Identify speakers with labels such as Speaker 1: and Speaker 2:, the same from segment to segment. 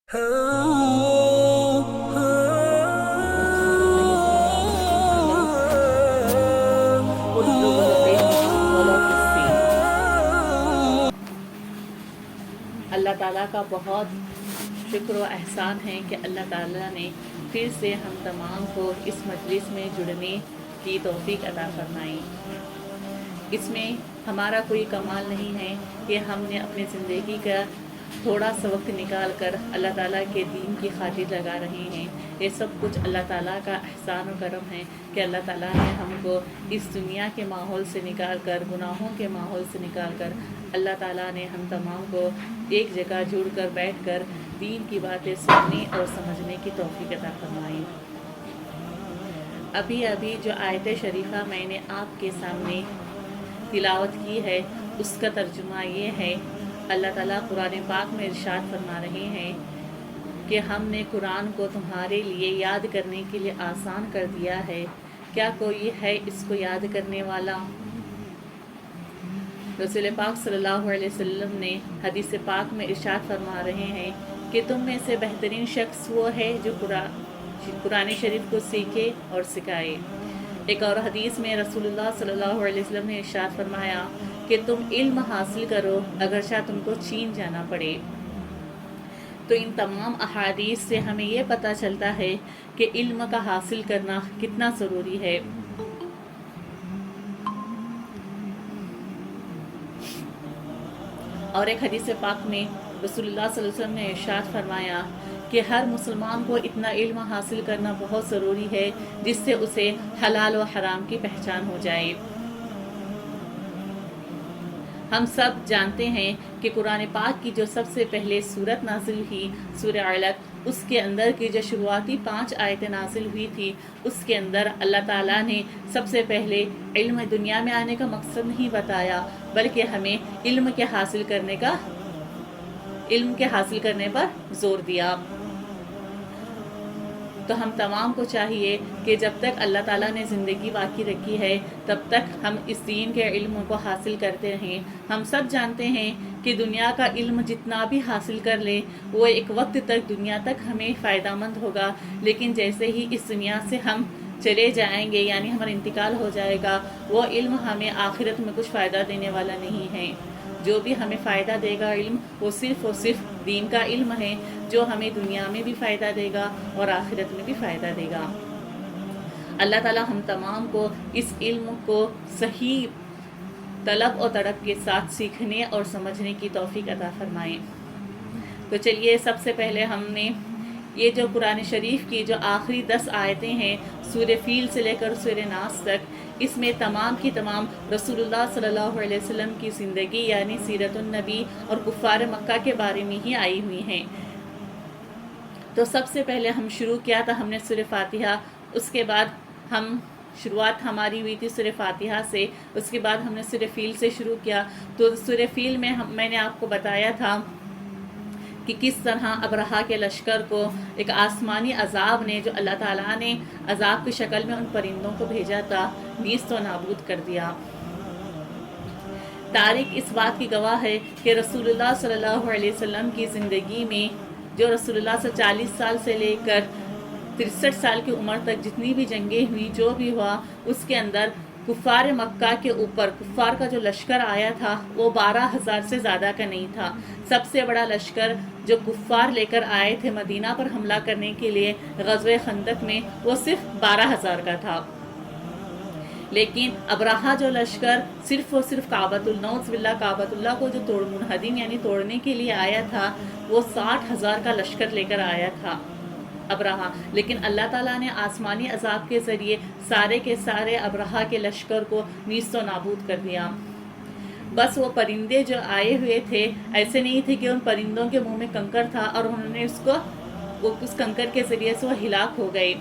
Speaker 1: اللہ تعالیٰ کا بہت شکر و احسان ہے کہ اللہ تعالیٰ نے پھر سے ہم تمام کو اس مجلس میں جڑنے کی توفیق عطا فرمائی۔ اس میں ہمارا کوئی کمال نہیں ہے کہ ہم نے اپنی زندگی کا تھوڑا سا وقت نکال کر اللہ تعالیٰ کے دین کی خاطر لگا رہے ہیں۔ یہ سب کچھ اللہ تعالیٰ کا احسان و کرم ہے کہ اللہ تعالیٰ نے ہم کو اس دنیا کے ماحول سے نکال کر، گناہوں کے ماحول سے نکال کر، اللہ تعالیٰ نے ہم تمام کو ایک جگہ جڑ کر بیٹھ کر دین کی باتیں سننے اور سمجھنے کی توفیق عطا فرمائی۔ ابھی جو آیت شریفہ میں نے آپ کے سامنے تلاوت کی ہے، اس کا ترجمہ یہ ہے، اللہ تعالیٰ قرآن پاک میں ارشاد فرما رہے ہیں کہ ہم نے قرآن کو تمہارے لیے یاد کرنے کے لیے آسان کر دیا ہے، کیا کوئی ہے اس کو یاد کرنے والا؟ رسول پاک صلی اللہ علیہ وسلم نے حدیث پاک میں ارشاد فرما رہے ہیں کہ تم میں سے بہترین شخص وہ ہے جو قرآن شریف کو سیکھے اور سکھائے۔ ایک اور حدیث میں رسول اللہ صلی اللہ علیہ وسلم نے ارشاد فرمایا کہ تم علم حاصل کرو اگرچہ تم کو چین جانا پڑے۔ تو ان تمام احادیث سے ہمیں یہ پتہ چلتا ہے کہ علم کا حاصل کرنا کتنا ضروری ہے۔ اور ایک حدیث پاک میں رسول اللہ صلی اللہ علیہ وسلم نے ارشاد فرمایا کہ ہر مسلمان کو اتنا علم حاصل کرنا بہت ضروری ہے جس سے اسے حلال و حرام کی پہچان ہو جائے۔ ہم سب جانتے ہیں کہ قرآن پاک کی جو سب سے پہلے سورت نازل ہوئی، سورہ علق، اس کے اندر کی جو شروعاتی 5 آیتیں نازل ہوئی تھی، اس کے اندر اللہ تعالیٰ نے سب سے پہلے علم دنیا میں آنے کا مقصد نہیں بتایا، بلکہ ہمیں علم کے حاصل کرنے پر زور دیا۔ تو ہم تمام کو چاہیے کہ جب تک اللہ تعالیٰ نے زندگی باقی رکھی ہے تب تک ہم اس دین کے علم کو حاصل کرتے رہیں۔ ہم سب جانتے ہیں کہ دنیا کا علم جتنا بھی حاصل کر لے وہ ایک وقت تک دنیا تک ہمیں فائدہ مند ہوگا، لیکن جیسے ہی اس دنیا سے ہم چلے جائیں گے، یعنی ہمارا انتقال ہو جائے گا، وہ علم ہمیں آخرت میں کچھ فائدہ دینے والا نہیں ہے۔ جو بھی ہمیں فائدہ دے گا علم، وہ صرف اور صرف دین کا علم ہے، جو ہمیں دنیا میں بھی فائدہ دے گا اور آخرت میں بھی فائدہ دے گا۔ اللہ تعالیٰ ہم تمام کو اس علم کو صحیح طلب و تڑپ کے ساتھ سیکھنے اور سمجھنے کی توفیق عطا فرمائے۔ تو چلیے، سب سے پہلے ہم نے یہ جو قرآن شریف کی جو آخری 10 آیتیں ہیں، سورہ فیل سے لے کر سورہ ناس تک، اس میں تمام کی تمام رسول اللہ صلی اللہ علیہ وسلم کی زندگی یعنی سیرت النبی اور کفار مکہ کے بارے میں ہی آئی ہوئی ہیں۔ تو سب سے پہلے ہم شروع کیا تھا، ہم نے سورہ فاتحہ، اس کے بعد شروعات ہماری ہوئی تھی سورہ فاتحہ سے، اس کے بعد ہم نے سورہ فیل سے شروع کیا۔ تو سورہ فیل میں میں نے آپ کو بتایا تھا کہ کس طرح ابرہا کے لشکر کو ایک آسمانی عذاب نے، جو اللہ تعالیٰ نے عذاب کی شکل میں ان پرندوں کو بھیجا تھا، نیست و نابود کر دیا۔ تاریخ اس بات کی گواہ ہے کہ رسول اللہ صلی اللہ علیہ وسلم کی زندگی میں، جو رسول اللہ سے 40 سال سے لے کر 63 سال کی عمر تک جتنی بھی جنگیں ہوئی، جو بھی ہوا، اس کے اندر کفار مکہ کے اوپر کفار کا جو لشکر آیا تھا وہ 12,000 سے زیادہ کا نہیں تھا۔ سب سے بڑا لشکر جو کفار لے کر آئے تھے مدینہ پر حملہ کرنے کے لیے غزوہ خندق میں، وہ صرف 12,000 کا تھا۔ لیکن ابرہا جو لشکر صرف اور صرف کعبۃ اللہ کو جو منہدم یعنی توڑنے کے لیے آیا تھا، وہ 60,000 کا لشکر لے کر آیا تھا ابرہا۔ لیکن اللہ تعالیٰ نے آسمانی عذاب کے ذریعے سارے کے سارے ابرہا کے لشکر کو نیست و نابود کر دیا۔ بس وہ پرندے جو آئے ہوئے تھے، ایسے نہیں تھے کہ ان پرندوں کے منہ میں کنکر تھا اور انہوں نے اس کنکر کے ذریعے سے وہ ہلاک ہو گئے،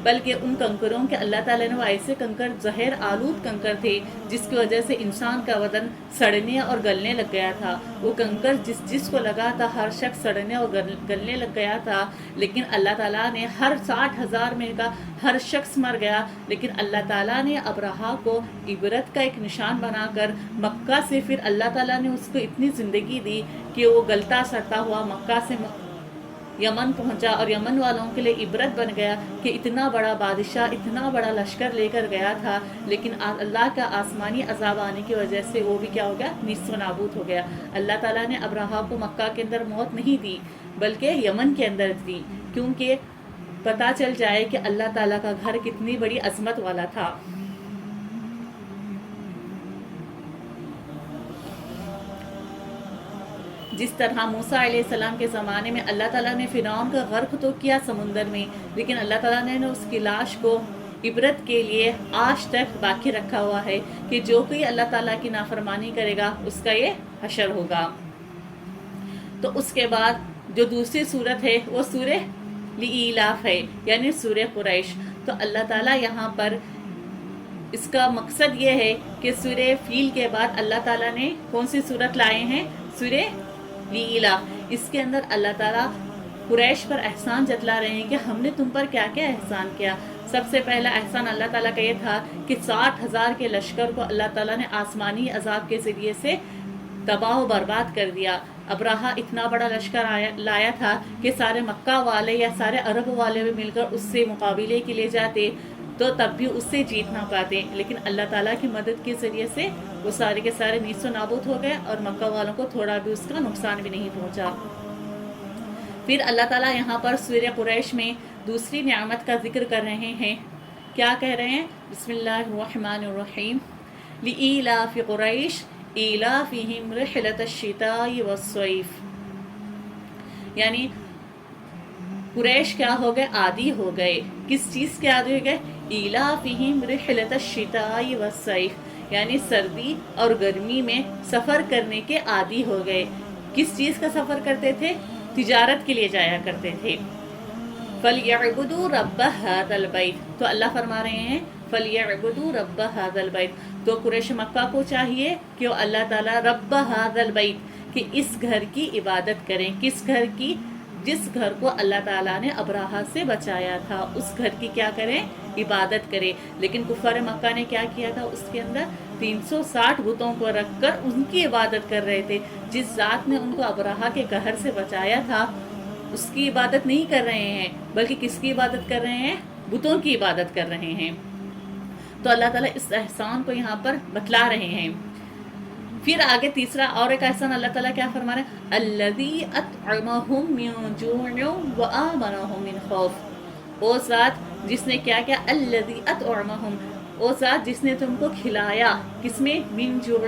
Speaker 1: بلکہ ان کنکروں کے اللہ تعالیٰ نے وہ ایسے کنکر، زہر آلود کنکر تھے جس کی وجہ سے انسان کا بدن سڑنے اور گلنے لگ گیا تھا۔ وہ کنکر جس کو لگا تھا، ہر شخص سڑنے اور گلنے لگ گیا تھا، لیکن اللہ تعالیٰ نے ہر 60,000 میں کا ہر شخص مر گیا، لیکن اللہ تعالیٰ نے ابرہا کو عبرت کا ایک نشان بنا کر مکہ سے پھر اللہ تعالیٰ نے اس کو اتنی زندگی دی کہ وہ گلتا سڑتا ہوا یمن پہنچا اور یمن والوں کے لیے عبرت بن گیا کہ اتنا بڑا بادشاہ اتنا بڑا لشکر لے کر گیا تھا، لیکن اللہ کا آسمانی عذاب آنے کی وجہ سے وہ بھی کیا ہو گیا، نیست و نابود ہو گیا۔ اللہ تعالیٰ نے ابرہہ کو مکہ کے اندر موت نہیں دی بلکہ یمن کے اندر دی، کیونکہ پتہ چل جائے کہ اللہ تعالیٰ کا گھر کتنی بڑی عظمت والا تھا۔ جس طرح موسیٰ علیہ السلام کے زمانے میں اللہ تعالیٰ نے فرعون کا غرق تو کیا سمندر میں، لیکن اللہ تعالیٰ نے اس کی لاش کو عبرت کے لیے آج تک باقی رکھا ہوا ہے کہ جو کوئی اللہ تعالیٰ کی نافرمانی کرے گا اس کا یہ حشر ہوگا۔ تو اس کے بعد جو دوسری صورت ہے وہ سورہ لإیلاف ہے، یعنی سورہ قریش۔ تو اللہ تعالیٰ یہاں پر اس کا مقصد یہ ہے کہ سورہ فیل کے بعد اللہ تعالیٰ نے کون سی صورت لائے ہیں، سورہ لإیلاف۔ اس کے اندر اللہ تعالیٰ قریش پر احسان جتلا رہے ہیں کہ ہم نے تم پر کیا کیا احسان کیا۔ سب سے پہلا احسان اللہ تعالیٰ کا یہ تھا کہ 60,000 کے لشکر کو اللہ تعالیٰ نے آسمانی عذاب کے ذریعے سے تباہ و برباد کر دیا۔ ابرہہ اتنا بڑا لشکر لایا تھا کہ سارے مکہ والے یا سارے عرب والے بھی مل کر اس سے مقابلے کے لیے جاتے تو تب بھی اس سے جیت نہ پاتے، لیکن اللہ تعالیٰ کی مدد کے ذریعے سے وہ سارے کے سارے نیست و نابود ہو گئے اور مکہ والوں کو تھوڑا بھی اس کا نقصان بھی نہیں پہنچا۔ پھر اللہ تعالیٰ یہاں پر سورہ قریش میں دوسری نعمت کا ذکر کر رہے ہیں۔ کیا کہہ رہے ہیں؟ بسم اللہ الرحمن الرحیم، لإیلاف قریش ایلافہم رحلۃ الشتاء والصیف، یعنی قریش کیا ہو گئے، عادی ہو گئے، کس چیز کے عادی ہو گئے، ایلافہم رحلۃ الشتاء والصیف، یعنی سردی اور گرمی میں سفر کرنے کے عادی ہو گئے۔ کس چیز کا سفر کرتے تھے؟ تجارت کے لیے جایا کرتے تھے۔ فَلْيَعْبُدُوا رَبَّ هَذَا الْبَيْتِ، تو اللہ فرما رہے ہیں فَلْيَعْبُدُوا رَبَّ هَذَا الْبَيْتِ، تو قریش مکہ کو چاہیے کہ وہ اللہ تعالیٰ رب هَذَا الْبَيْتِ، کہ اس گھر کی عبادت کریں۔ کس گھر کی؟ جس گھر کو اللہ تعالیٰ نے ابرہہ سے بچایا تھا، اس گھر کی کیا کریں؟ عبادت کرے۔ لیکن کفار مکہ نے کیا کیا تھا؟ اس کے اندر 360 بتوں کو رکھ کر ان کی عبادت کر رہے تھے۔ جس ذات نے ان کو ابرہہ کے قہر سے بچایا تھا اس کی عبادت نہیں کر رہے ہیں، بلکہ کس کی عبادت کر رہے ہیں؟ بتوں کی عبادت کر رہے ہیں۔ تو اللہ تعالیٰ اس احسان کو یہاں پر بتلا رہے ہیں۔ پھر آگے تیسرا اور ایک احسان اللہ تعالیٰ کیا فرما رہے ہیں؟ الذی اطعمہم من جوع وآمنہم من خوف، وہ ذات جس نے کیا کیا، الذی اطعمہم، وہ ذات جس نے تم کو کھلایا، کس میں؟ من جوع،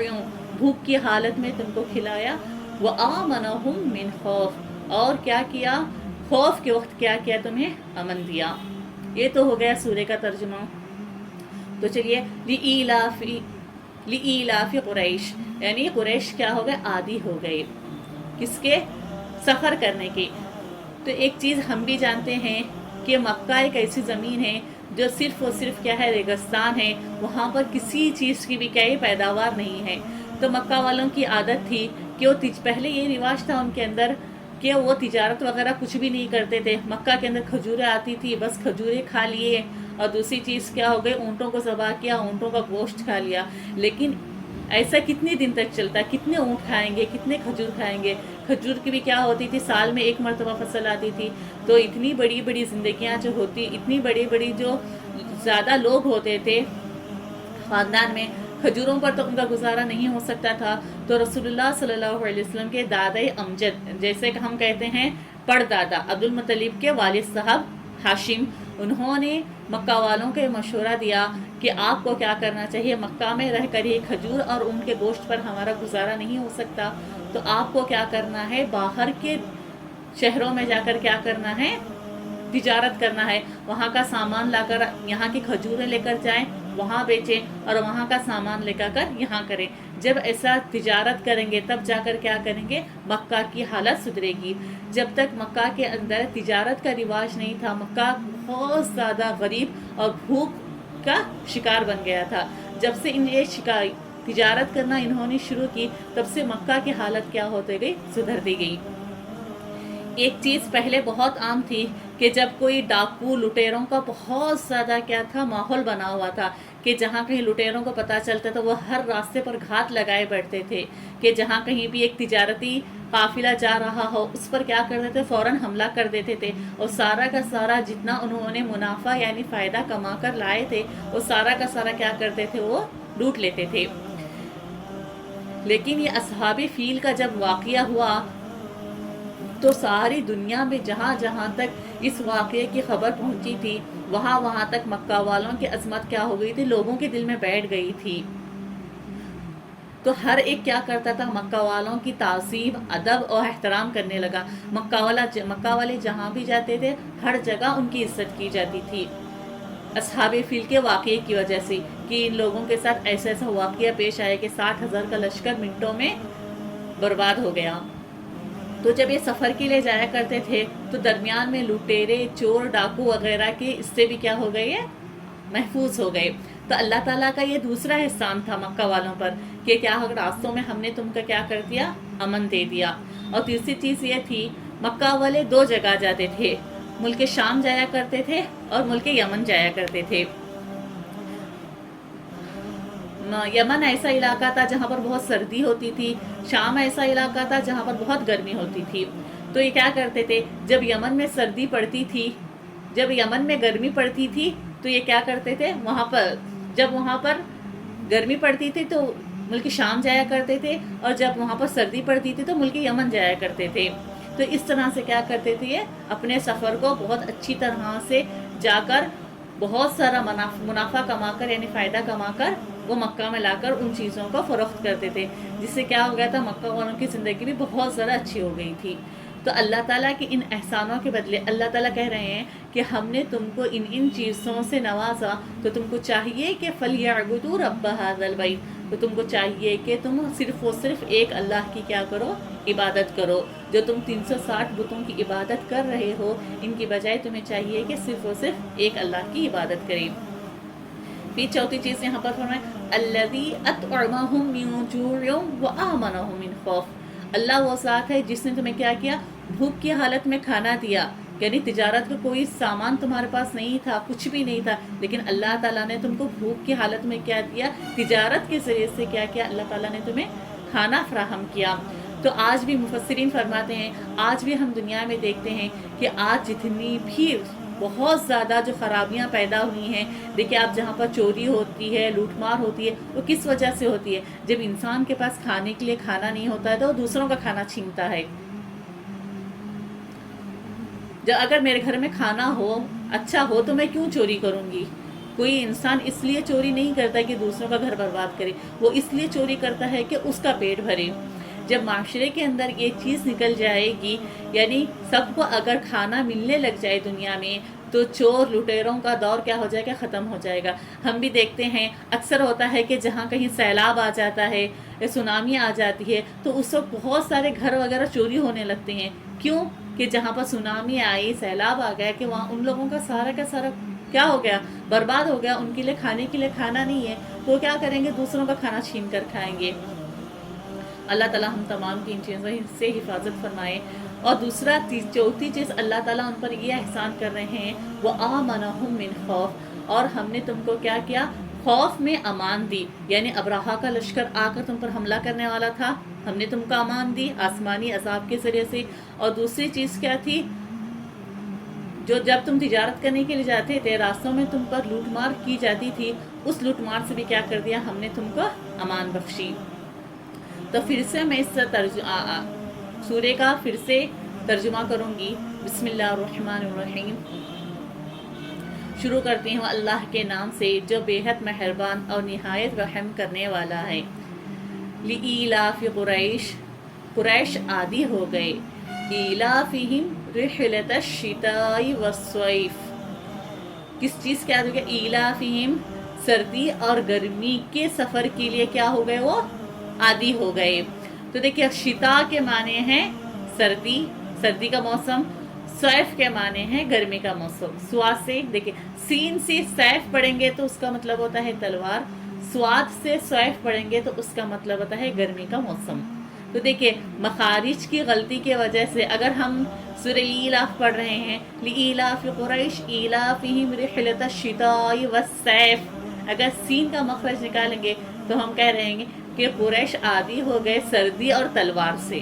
Speaker 1: بھوک کی حالت میں تم کو کھلایا، وآمنہم من خوف، اور کیا کیا؟ خوف کے وقت کیا کیا؟ تمہیں امن دیا۔ یہ تو ہو گیا سورہ کا ترجمہ۔ تو چلیے لإیلاف قریش، یعنی قریش کیا ہو گئے؟ عادی ہو گئے کس کے؟ سفر کرنے کے۔ تو ایک چیز ہم بھی جانتے ہیں کہ مکہ ایک ایسی زمین ہے جو صرف اور صرف کیا ہے؟ ریگستان ہے، وہاں پر کسی چیز کی بھی کیا پیداوار نہیں ہے۔ تو مکہ والوں کی عادت تھی کہ وہ پہلے یہ رواج تھا ان کے اندر کہ وہ تجارت وغیرہ کچھ بھی نہیں کرتے تھے۔ مکہ کے اندر کھجوریں آتی تھی، بس کھجوریں کھا لیے، اور دوسری چیز کیا ہو گئی؟ اونٹوں کو ذبح کیا، اونٹوں کا گوشت کھا لیا۔ لیکن ایسا کتنے دن تک چلتا؟ کتنے اونٹ کھائیں گے، کتنے کھجور کھائیں گے؟ کھجور کی بھی کیا ہوتی تھی؟ سال میں ایک مرتبہ فصل آتی تھی۔ تو اتنی بڑی بڑی زندگیاں جو ہوتی، اتنی بڑی بڑی جو زیادہ لوگ ہوتے تھے خاندان میں، کھجوروں پر تو ان کا گزارا نہیں ہو سکتا تھا۔ تو رسول اللہ صلی اللہ علیہ وسلم کے دادۂ امجد، جیسے کہ ہم کہتے ہیں پڑ دادا، عبد المطلب کے والد صاحب ہاشم، انہوں نے مکہ والوں کو مشورہ دیا کہ آپ کو کیا کرنا چاہیے، مکہ میں رہ کر یہ کھجور اور ان کے گوشت پر ہمارا گزارا نہیں ہو سکتا، تو آپ کو کیا کرنا ہے؟ باہر کے شہروں میں جا کر کیا کرنا ہے؟ تجارت کرنا ہے، وہاں کا سامان لا کر یہاں کی کھجوریں لے کر جائیں، وہاں بیچیں، اور وہاں کا سامان لے کر یہاں کریں۔ جب ایسا تجارت کریں گے تب جا کر کیا کریں گے؟ مکہ کی حالت سدھرے گی۔ جب تک مکہ کے اندر تجارت کا رواج نہیں تھا، مکہ بہت زیادہ غریب اور بھوک کا شکار بن گیا تھا۔ جب سے تجارت کرنا انہوں نے شروع کی، تب سے مکہ کی حالت کیا ہوتے گئی؟ سدھرتی گئی۔ ایک چیز پہلے بہت عام تھی کہ جب کوئی ڈاکو لٹیروں کا بہت زیادہ کیا تھا ماحول بنا ہوا تھا کہ جہاں کہیں لٹیروں کو پتہ چلتا تو وہ ہر راستے پر گھات لگائے بیٹھتے تھے کہ جہاں کہیں بھی ایک تجارتی قافلہ جا رہا ہو اس پر کیا کرتے تھے، فوراً حملہ کر دیتے تھے اور سارا کا سارا جتنا انہوں نے منافع یعنی فائدہ کما کر لائے تھے وہ سارا کا سارا کیا کرتے تھے، وہ لوٹ لیتے تھے۔ لیکن یہ اصحاب فیل کا جب واقعہ ہوا تو ساری دنیا میں جہاں جہاں تک اس واقعے کی خبر پہنچی تھی وہاں وہاں تک مکہ والوں کی عظمت کیا ہو گئی تھی، لوگوں کے دل میں بیٹھ گئی تھی۔ تو ہر ایک کیا کرتا تھا، مکہ والوں کی تعظیم، ادب اور احترام کرنے لگا۔ مکہ والے جہاں بھی جاتے تھے ہر جگہ ان کی عزت کی جاتی تھی اصحاب فیل کے واقعے کی وجہ سے کہ ان لوگوں کے ساتھ ایسا ایسا واقعہ پیش آیا کہ 60,000 کا لشکر منٹوں میں برباد ہو گیا۔ تو جب یہ سفر کے لیے جایا کرتے تھے تو درمیان میں لٹیرے، چور، ڈاکو وغیرہ کے اس سے بھی کیا ہو گئے، محفوظ ہو گئے۔ تو اللہ تعالیٰ کا یہ دوسرا احسان تھا مکہ والوں پر کہ کیا راستوں میں ہم نے تم کا کیا کر دیا، امن دے دیا۔ اور تیسری چیز یہ تھی، مکہ والے 2 جگہ جاتے تھے، ملک شام جایا کرتے تھے اور ملک یمن جایا کرتے تھے۔ یمن ایسا علاقہ تھا جہاں پر بہت سردی ہوتی تھی، شام ایسا علاقہ تھا جہاں پر بہت گرمی ہوتی تھی۔ تو یہ کیا کرتے تھے، جب یمن میں سردی پڑتی تھی، جب یمن میں گرمی پڑتی تھی تو یہ کیا کرتے تھے، جب وہاں پر گرمی پڑتی تھی تو ملک شام جایا کرتے تھے اور جب وہاں پر سردی پڑتی تھی تو ملک یمن جایا کرتے تھے۔ تو اس طرح سے کیا کرتے تھے، یہ اپنے سفر کو بہت اچھی طرح سے جا کر بہت سارا منافع کما کر یعنی فائدہ کما کر وہ مکہ میں لا کر ان چیزوں کو فروخت کرتے تھے، جس سے کیا ہو گیا تھا، مکہ والوں کی زندگی بھی بہت زیادہ اچھی ہو گئی تھی۔ تو اللہ تعالیٰ کے ان احسانوں کے بدلے اللہ تعالیٰ کہہ رہے ہیں کہ ہم نے تم کو ان چیزوں سے نوازا تو تم کو چاہیے کہ فَلْيَعْبُدُوا رَبَّ هَذَا الْبَيْتِ، تو تم کو چاہیے کہ تم صرف و صرف ایک اللہ کی کیا کرو، عبادت کرو۔ جو تم 360 بتوں کی عبادت کر رہے ہو ان کی بجائے تمہیں چاہیے کہ صرف و صرف ایک اللہ کی عبادت کریں۔ پھر چوتھی چیز یہاں پر فرمائے الذی اطعمہم من جوع وآمنہم من خوف، اللہ وہ ذات ہے جس نے تمہیں کیا کیا، بھوک کی حالت میں کھانا دیا، یعنی تجارت کا کوئی سامان تمہارے پاس نہیں تھا، کچھ بھی نہیں تھا، لیکن اللہ تعالیٰ نے تم کو بھوک کی حالت میں کیا دیا، تجارت کے ذریعے سے کیا کیا، اللہ تعالیٰ نے تمہیں کھانا فراہم کیا۔ تو آج بھی مفسرین فرماتے ہیں، آج بھی ہم دنیا میں دیکھتے ہیں کہ آج جتنی بھی بہت زیادہ جو خرابیاں پیدا ہوئی ہیں، دیکھیں آپ جہاں پر چوری ہوتی ہے، لوٹ مار ہوتی ہے، وہ کس وجہ سے ہوتی ہے، جب انسان کے پاس کھانے کے لیے کھانا نہیں ہوتا ہے تو وہ دوسروں کا کھانا چھینتا ہے۔ جب اگر میرے گھر میں کھانا ہو، اچھا ہو، تو میں کیوں چوری کروں گی؟ کوئی انسان اس لیے چوری نہیں کرتا کہ دوسروں کا گھر برباد کرے، وہ اس لیے چوری کرتا ہے کہ اس کا پیٹ بھرے۔ جب معاشرے کے اندر یہ چیز نکل جائے گی، یعنی سب کو اگر کھانا ملنے لگ جائے دنیا میں، تو چور لٹیروں کا دور کیا ہو جائے گا، ختم ہو جائے گا۔ ہم بھی دیکھتے ہیں اکثر ہوتا ہے کہ جہاں کہیں سیلاب آ جاتا ہے یا سونامی آ جاتی ہے تو اس وقت بہت سارے گھر وغیرہ چوری ہونے لگتے ہیں۔ کیوں کہ جہاں پر سونامی آئی، سیلاب آ گیا، کہ وہاں ان لوگوں کا سارا کیا ہو گیا، برباد ہو گیا، ان کے لیے کھانے کے لیے کھانا نہیں ہے، تو وہ کیا کریں گے، دوسروں کا کھانا چھین کر کھائیں گے۔ اللہ تعالیٰ ہم تمام کی ان چیزوں سے حفاظت فرمائے۔ اور دوسرا چوتھی چیز اللہ تعالیٰ ان پر یہ احسان کر رہے ہیں، وَآمَنَهُم مِّن خَوْفٍ، اور ہم نے تم کو کیا کیا، خوف میں امان دی، یعنی ابراہا کا لشکر آ کر تم پر حملہ کرنے والا تھا، ہم نے تم کو امان دی آسمانی عذاب کے ذریعے سے۔ اور دوسری چیز کیا تھی، جو جب تم تجارت کرنے کے لیے جاتے تھے راستوں میں تم پر لوٹ مار کی جاتی تھی، اس لوٹ مار سے بھی کیا کر دیا، ہم نے تم کو امان بخشی۔ تو پھر سے میں اس سورے کا پھر سے ترجمہ کروں گی۔ بسم اللہ الرحمن الرحیم، شروع کرتی ہوں اللہ کے نام سے جو بے حد مہربان اور نہایت رحم کرنے والا ہے۔ لِإِيلَافِ قریش عادی ہو گئے، ایلافہم رحلۃ الشتاء والصیف، کس چیز کے عادی ہو گئے، ایلافہم سردی اور گرمی کے سفر کے لیے کیا ہو گئے، وہ عادی ہو گئے۔ تو دیکھیں شتا کے معنی ہیں سردی کا موسم، صیف کے معنی ہیں گرمی کا موسم۔ سواد سے دیکھیں، سین سے سیف پڑھیں گے تو اس کا مطلب ہوتا ہے تلوار، سواد سے سیف پڑھیں گے تو اس کا مطلب ہوتا ہے گرمی کا موسم۔ تو دیکھیں مخارج کی غلطی کی وجہ سے اگر ہم سورہ ایلاف پڑھ رہے ہیں لإیلاف قریش ایلافہم رحلۃ الشتاء والصیف، اگر سین کا مخرج نکالیں گے تو ہم کہہ رہے ہیں کہ قریش عادی ہو گئے سردی اور تلوار سے.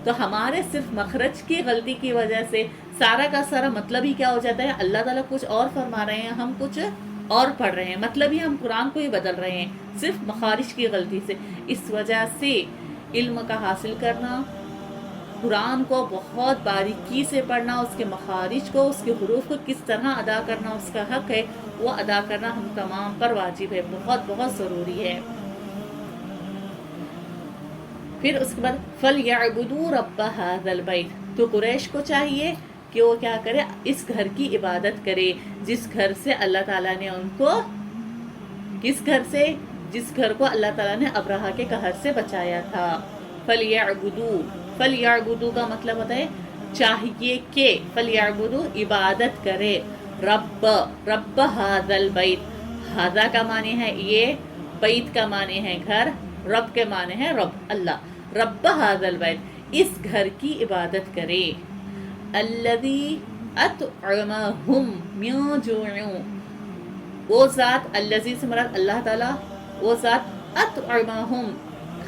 Speaker 1: تو ہمارے صرف مخرج کی غلطی کی وجہ سے سارا کا سارا مطلب ہی کیا ہو جاتا ہے، اللہ تعالیٰ کچھ اور فرما رہے ہیں، ہم کچھ اور پڑھ رہے ہیں، مطلب ہی ہم قرآن کو ہی بدل رہے ہیں صرف مخارج کی غلطی سے. اس وجہ سے علم کا حاصل کرنا، قرآن کو بہت باریکی سے پڑھنا، اس کے مخارج کو، اس کے حروف کو کس طرح ادا کرنا اس کا حق ہے، وہ ادا کرنا ہم تمام پر واجب ہے، بہت بہت ضروری ہے. پھر اس کے بعد فَلْيَعْبُدُوا رَبَّ هَذَا الْبَيْتِ، تو قریش کو چاہیے کہ وہ کیا کرے، اس گھر کی عبادت کرے جس گھر سے اللہ تعالیٰ نے ان کو، کس گھر سے، جس گھر کو اللہ تعالیٰ نے ابرہہ کے قہر سے بچایا تھا. فَلْيَعْبُدُوا، فَلْيَعْبُدُوا کا مطلب ہوتا ہے چاہیے کہ، فَلْيَعْبُدُوا عبادت کرے، رب هَذَا الْبَيْتِ، ہذا کا معنی ہے یہ، بیت کا معنی ہے گھر، رب کے معنی ہے رب اللہ، رب هذا البیت، اس گھر کی عبادت کرے. الذی اطعمہم من جوع، وہ ذات، الذی سے مراد اللہ تعالیٰ، وہ ذات اطعمہم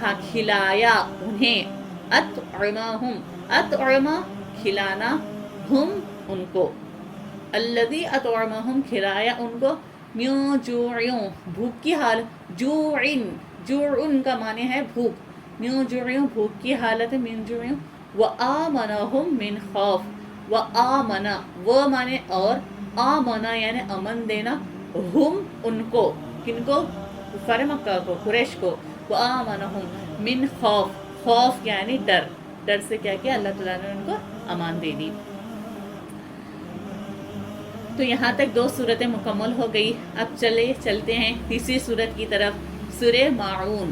Speaker 1: کھلایا انہیں، اطعمہم، اطعمہ کھلانا، ہم ان کو، الذی اطعمہم کھلایا ان کو، من جوع بھوک کی حالت، جوعن، جوعن کا معنی ہے بھوک، من جوع بھوک کی حالت ہے، من جوع، وآمنہم من خوف، وآمن وہ معنی اور، آمنا یعنی امن دینا، ہم ان کو، کن کو، کفار مکہ کو، قریش کو، وآمنہم من خوف، خوف یعنی ڈر، ڈر سے کیا کیا اللہ تعالیٰ نے ان کو امان دے دی. تو یہاں تک 2 صورتیں مکمل ہو گئی. اب چلتے ہیں تیسری صورت کی طرف، سورہ ماعون.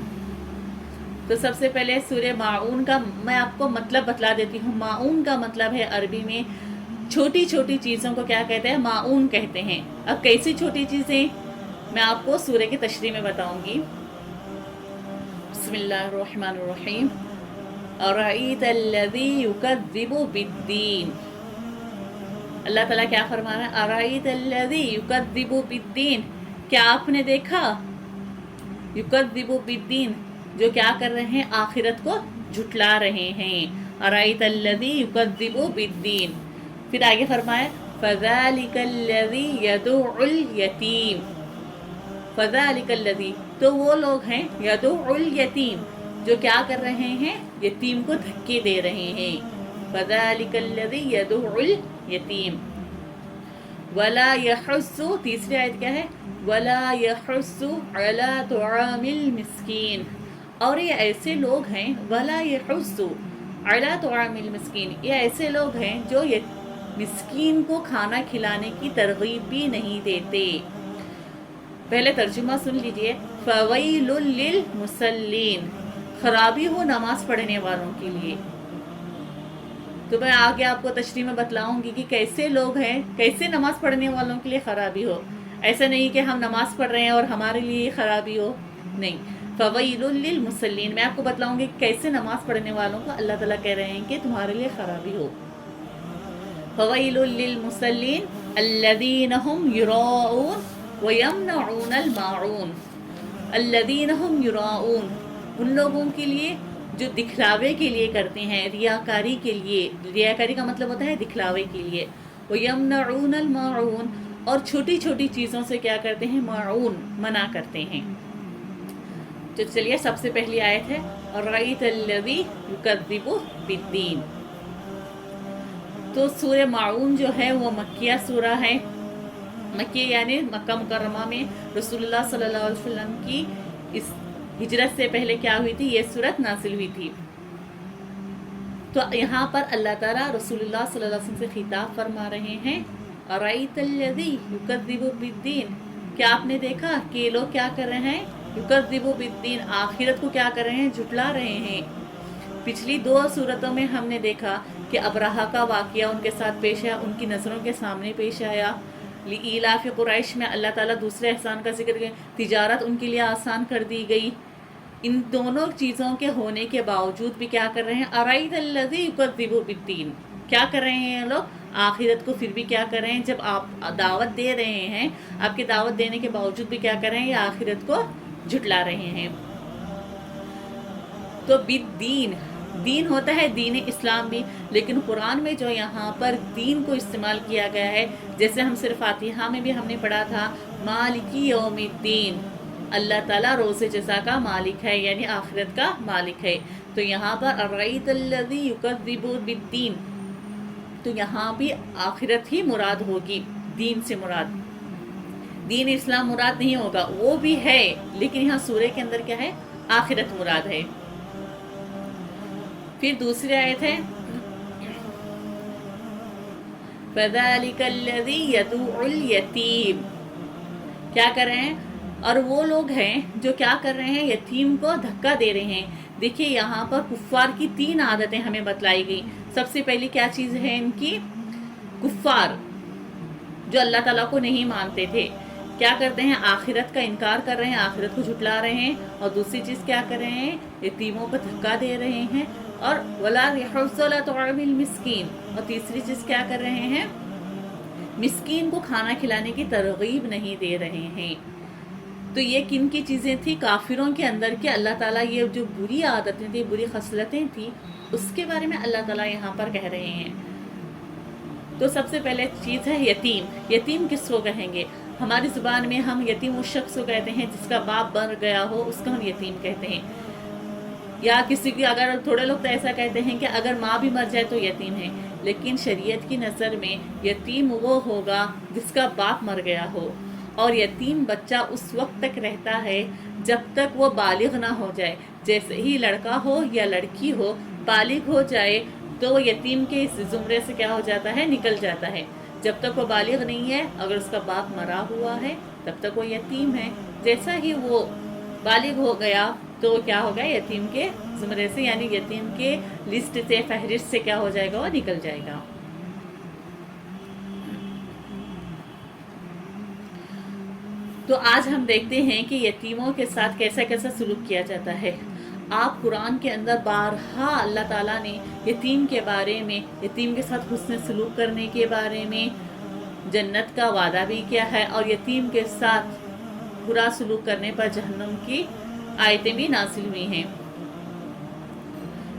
Speaker 1: تو سب سے پہلے سورہ ماعون کا میں آپ کو مطلب بتلا دیتی ہوں. ماعون کا مطلب ہے عربی میں چھوٹی چھوٹی چیزوں کو کیا کہتے ہیں، ماعون کہتے ہیں. اب کیسی چھوٹی چیزیں میں آپ کو سورہ کی تشریح میں بتاؤں گی. بسم اللہ الرحمن الرحیم. ارأیت الذی یکذب بالدین، اللہ تعالیٰ کیا فرما رہا ہے، ارأیت الذی یکذب بالدین، کیا آپ نے دیکھا، یکذب بالدین جو کیا کر رہے ہیں، آخرت کو جھٹلا رہے ہیں. ارأیت الذی یکذب بالدین. پھر آگے فرمایا فذلک الذی یدع الیتیم، فذلک الذی تو وہ لوگ ہیں، یدع الیتیم جو کیا کر رہے ہیں، یتیم کو دھکے دے رہے ہیں. فذلک الذی یدع الیتیم. ولا یحث، تیسری آیت کیا ہے، ولا یحث علی طعام المسکین، اور یہ ایسے لوگ ہیں، ولا یحث علی طعام المسکین، یہ ایسے لوگ ہیں جو مسکین کو کھانا کھلانے کی ترغیب بھی نہیں دیتے. پہلے ترجمہ سن لیجئے. فویل للمصلین، خرابی ہو نماز پڑھنے والوں کے لیے. تو میں آگے آپ کو تشریح میں بتلاؤں گی کہ کیسے لوگ ہیں، کیسے نماز پڑھنے والوں کے لیے خرابی ہو. ایسا نہیں کہ ہم نماز پڑھ رہے ہیں اور ہمارے لیے خرابی ہو، نہیں. فویل للمصلین، میں آپ کو بتلاؤں گی کیسے نماز پڑھنے والوں کو اللہ تعالیٰ کہہ رہے ہیں کہ تمہارے لیے خرابی ہو. فویل للمصلین الذین هم یراؤون ویمنعون الماعون. الذین هم یراؤون، ان لوگوں کے لیے جو دکھلاوے کے لیے کرتے ہیں، ریاکاری کے لیے، ریاکاری کا مطلب ہوتا ہے دکھلاوے کے لیے. ویمنعون الماعون، اور چھوٹی چھوٹی چیزوں سے کیا کرتے ہیں، معون منع کرتے ہیں. تو چلیے سب سے پہلی آیت ہے ارأیت الذی یکذب بالدین. تو سورہ ماعون جو ہے وہ مکیہ سورہ ہے. مکیہ یعنی مکہ مکرمہ میں رسول اللہ صلی اللہ علیہ وسلم کی اس ہجرت سے پہلے کیا ہوئی تھی، یہ سورت نازل ہوئی تھی. تو یہاں پر اللہ تعالیٰ رسول اللہ صلی اللہ علیہ وسلم سے خطاب فرما رہے ہیں، ارأیت الذی یکذب بالدین، کیا آپ نے دیکھا کہ یہ لوگ کیا کر رہے ہیں، یکذب بالدین، آخرت کو کیا کر رہے ہیں، جھٹلا رہے ہیں. پچھلی 2 صورتوں میں ہم نے دیکھا کہ ابرہہ کا واقعہ ان کے ساتھ پیش آیا، ان کی نظروں کے سامنے پیش آیا. لإیلاف قریش میں اللہ تعالیٰ دوسرے احسان کا ذکر کیا، تجارت ان کے لیے آسان کر دی گئی. ان دونوں چیزوں کے ہونے کے باوجود بھی کیا کر رہے ہیں؟ ارائیت الذی یکذب بالدین، کیا کر رہے ہیں لوگ؟ آخرت کو پھر بھی کیا کر رہے ہیں؟ جب آپ دعوت دے رہے ہیں، آپ کے دعوت دینے کے باوجود بھی کیا کر رہے ہیں؟ یہ آخرت کو جھٹلا رہے ہیں۔ تو بالدین، دین ہوتا ہے دین اسلام بھی، لیکن قرآن میں جو یہاں پر دین کو استعمال کیا گیا ہے، جیسے ہم صرف فاتحہ میں بھی ہم نے پڑھا تھا مالکی یوم الدین، اللہ تعالیٰ روز جزا کا مالک ہے، یعنی آخرت کا مالک ہے۔ تو یہاں پر ارائیت الذی یکذب بالدین، تو یہاں بھی آخرت ہی مراد ہوگی، دین سے مراد دین اسلام مراد نہیں ہوگا، وہ بھی ہے لیکن یہاں سورہ کے اندر کیا ہے؟ آخرت مراد ہے۔ پھر دوسری آیت ہے فَذَلِكَ الَّذِي يَدُعُّ الْيَتِيمَ، کیا کر رہے ہیں؟ اور وہ لوگ ہیں جو کیا کر رہے ہیں؟ یتیم کو دھکا دے رہے ہیں۔ دیکھیے یہاں پر کفار کی 3 عادتیں ہمیں بتلائی گئی۔ سب سے پہلی کیا چیز ہے ان کی؟ کفار جو اللہ تعالیٰ کو نہیں مانتے تھے، کیا کرتے ہیں؟ آخرت کا انکار کر رہے ہیں، آخرت کو جھٹلا رہے ہیں۔ اور دوسری چیز کیا کر رہے ہیں؟ یتیموں کو دھکا دے رہے ہیں۔ اور وَلَا يَحُضُّ عَلَىٰ طَعَامِ الْمِسْكِينِ، اور تیسری چیز کیا کر رہے ہیں؟ مسکین کو کھانا کھلانے کی ترغیب نہیں دے رہے ہیں۔ تو یہ کن کی چیزیں تھیں؟ کافروں کے اندر کہ اللہ تعالیٰ یہ جو بری عادتیں تھیں، بری خصلتیں تھیں، اس کے بارے میں اللہ تعالیٰ یہاں پر کہہ رہے ہیں۔ تو سب سے پہلے چیز ہے یتیم۔ یتیم کس کو کہیں گے؟ ہماری زبان میں ہم یتیم اس شخص کو کہتے ہیں جس کا باپ مر گیا ہو، اس کو ہم یتیم کہتے ہیں۔ یا کسی کی، اگر تھوڑے لوگ تو ایسا کہتے ہیں کہ اگر ماں بھی مر جائے تو یتیم ہے، لیکن شریعت کی نظر میں یتیم وہ ہوگا جس کا باپ مر گیا ہو۔ اور یتیم بچہ اس وقت تک رہتا ہے جب تک وہ بالغ نہ ہو جائے۔ جیسے ہی لڑکا ہو یا لڑکی ہو بالغ ہو جائے تو وہ یتیم کے اس زمرے سے کیا ہو جاتا ہے؟ نکل جاتا ہے۔ جب تک وہ بالغ نہیں ہے، اگر اس کا باپ مرا ہوا ہے تب تک وہ یتیم ہے۔ جیسا ہی وہ بالغ ہو گیا تو وہ کیا ہوگا؟ یتیم کے زمرے سے، یعنی یتیم کے لسٹ سے، فہرست سے کیا ہو جائے گا؟ وہ نکل جائے گا۔ تو آج ہم دیکھتے ہیں کہ یتیموں کے ساتھ کیسا کیسا سلوک کیا جاتا ہے۔ آپ قرآن کے اندر بارہا اللہ تعالیٰ نے یتیم کے بارے میں، یتیم کے ساتھ حسن سلوک کرنے کے بارے میں جنت کا وعدہ بھی کیا ہے، اور یتیم کے ساتھ برا سلوک کرنے پر جہنم کی آیتیں بھی نازل ہوئی ہیں۔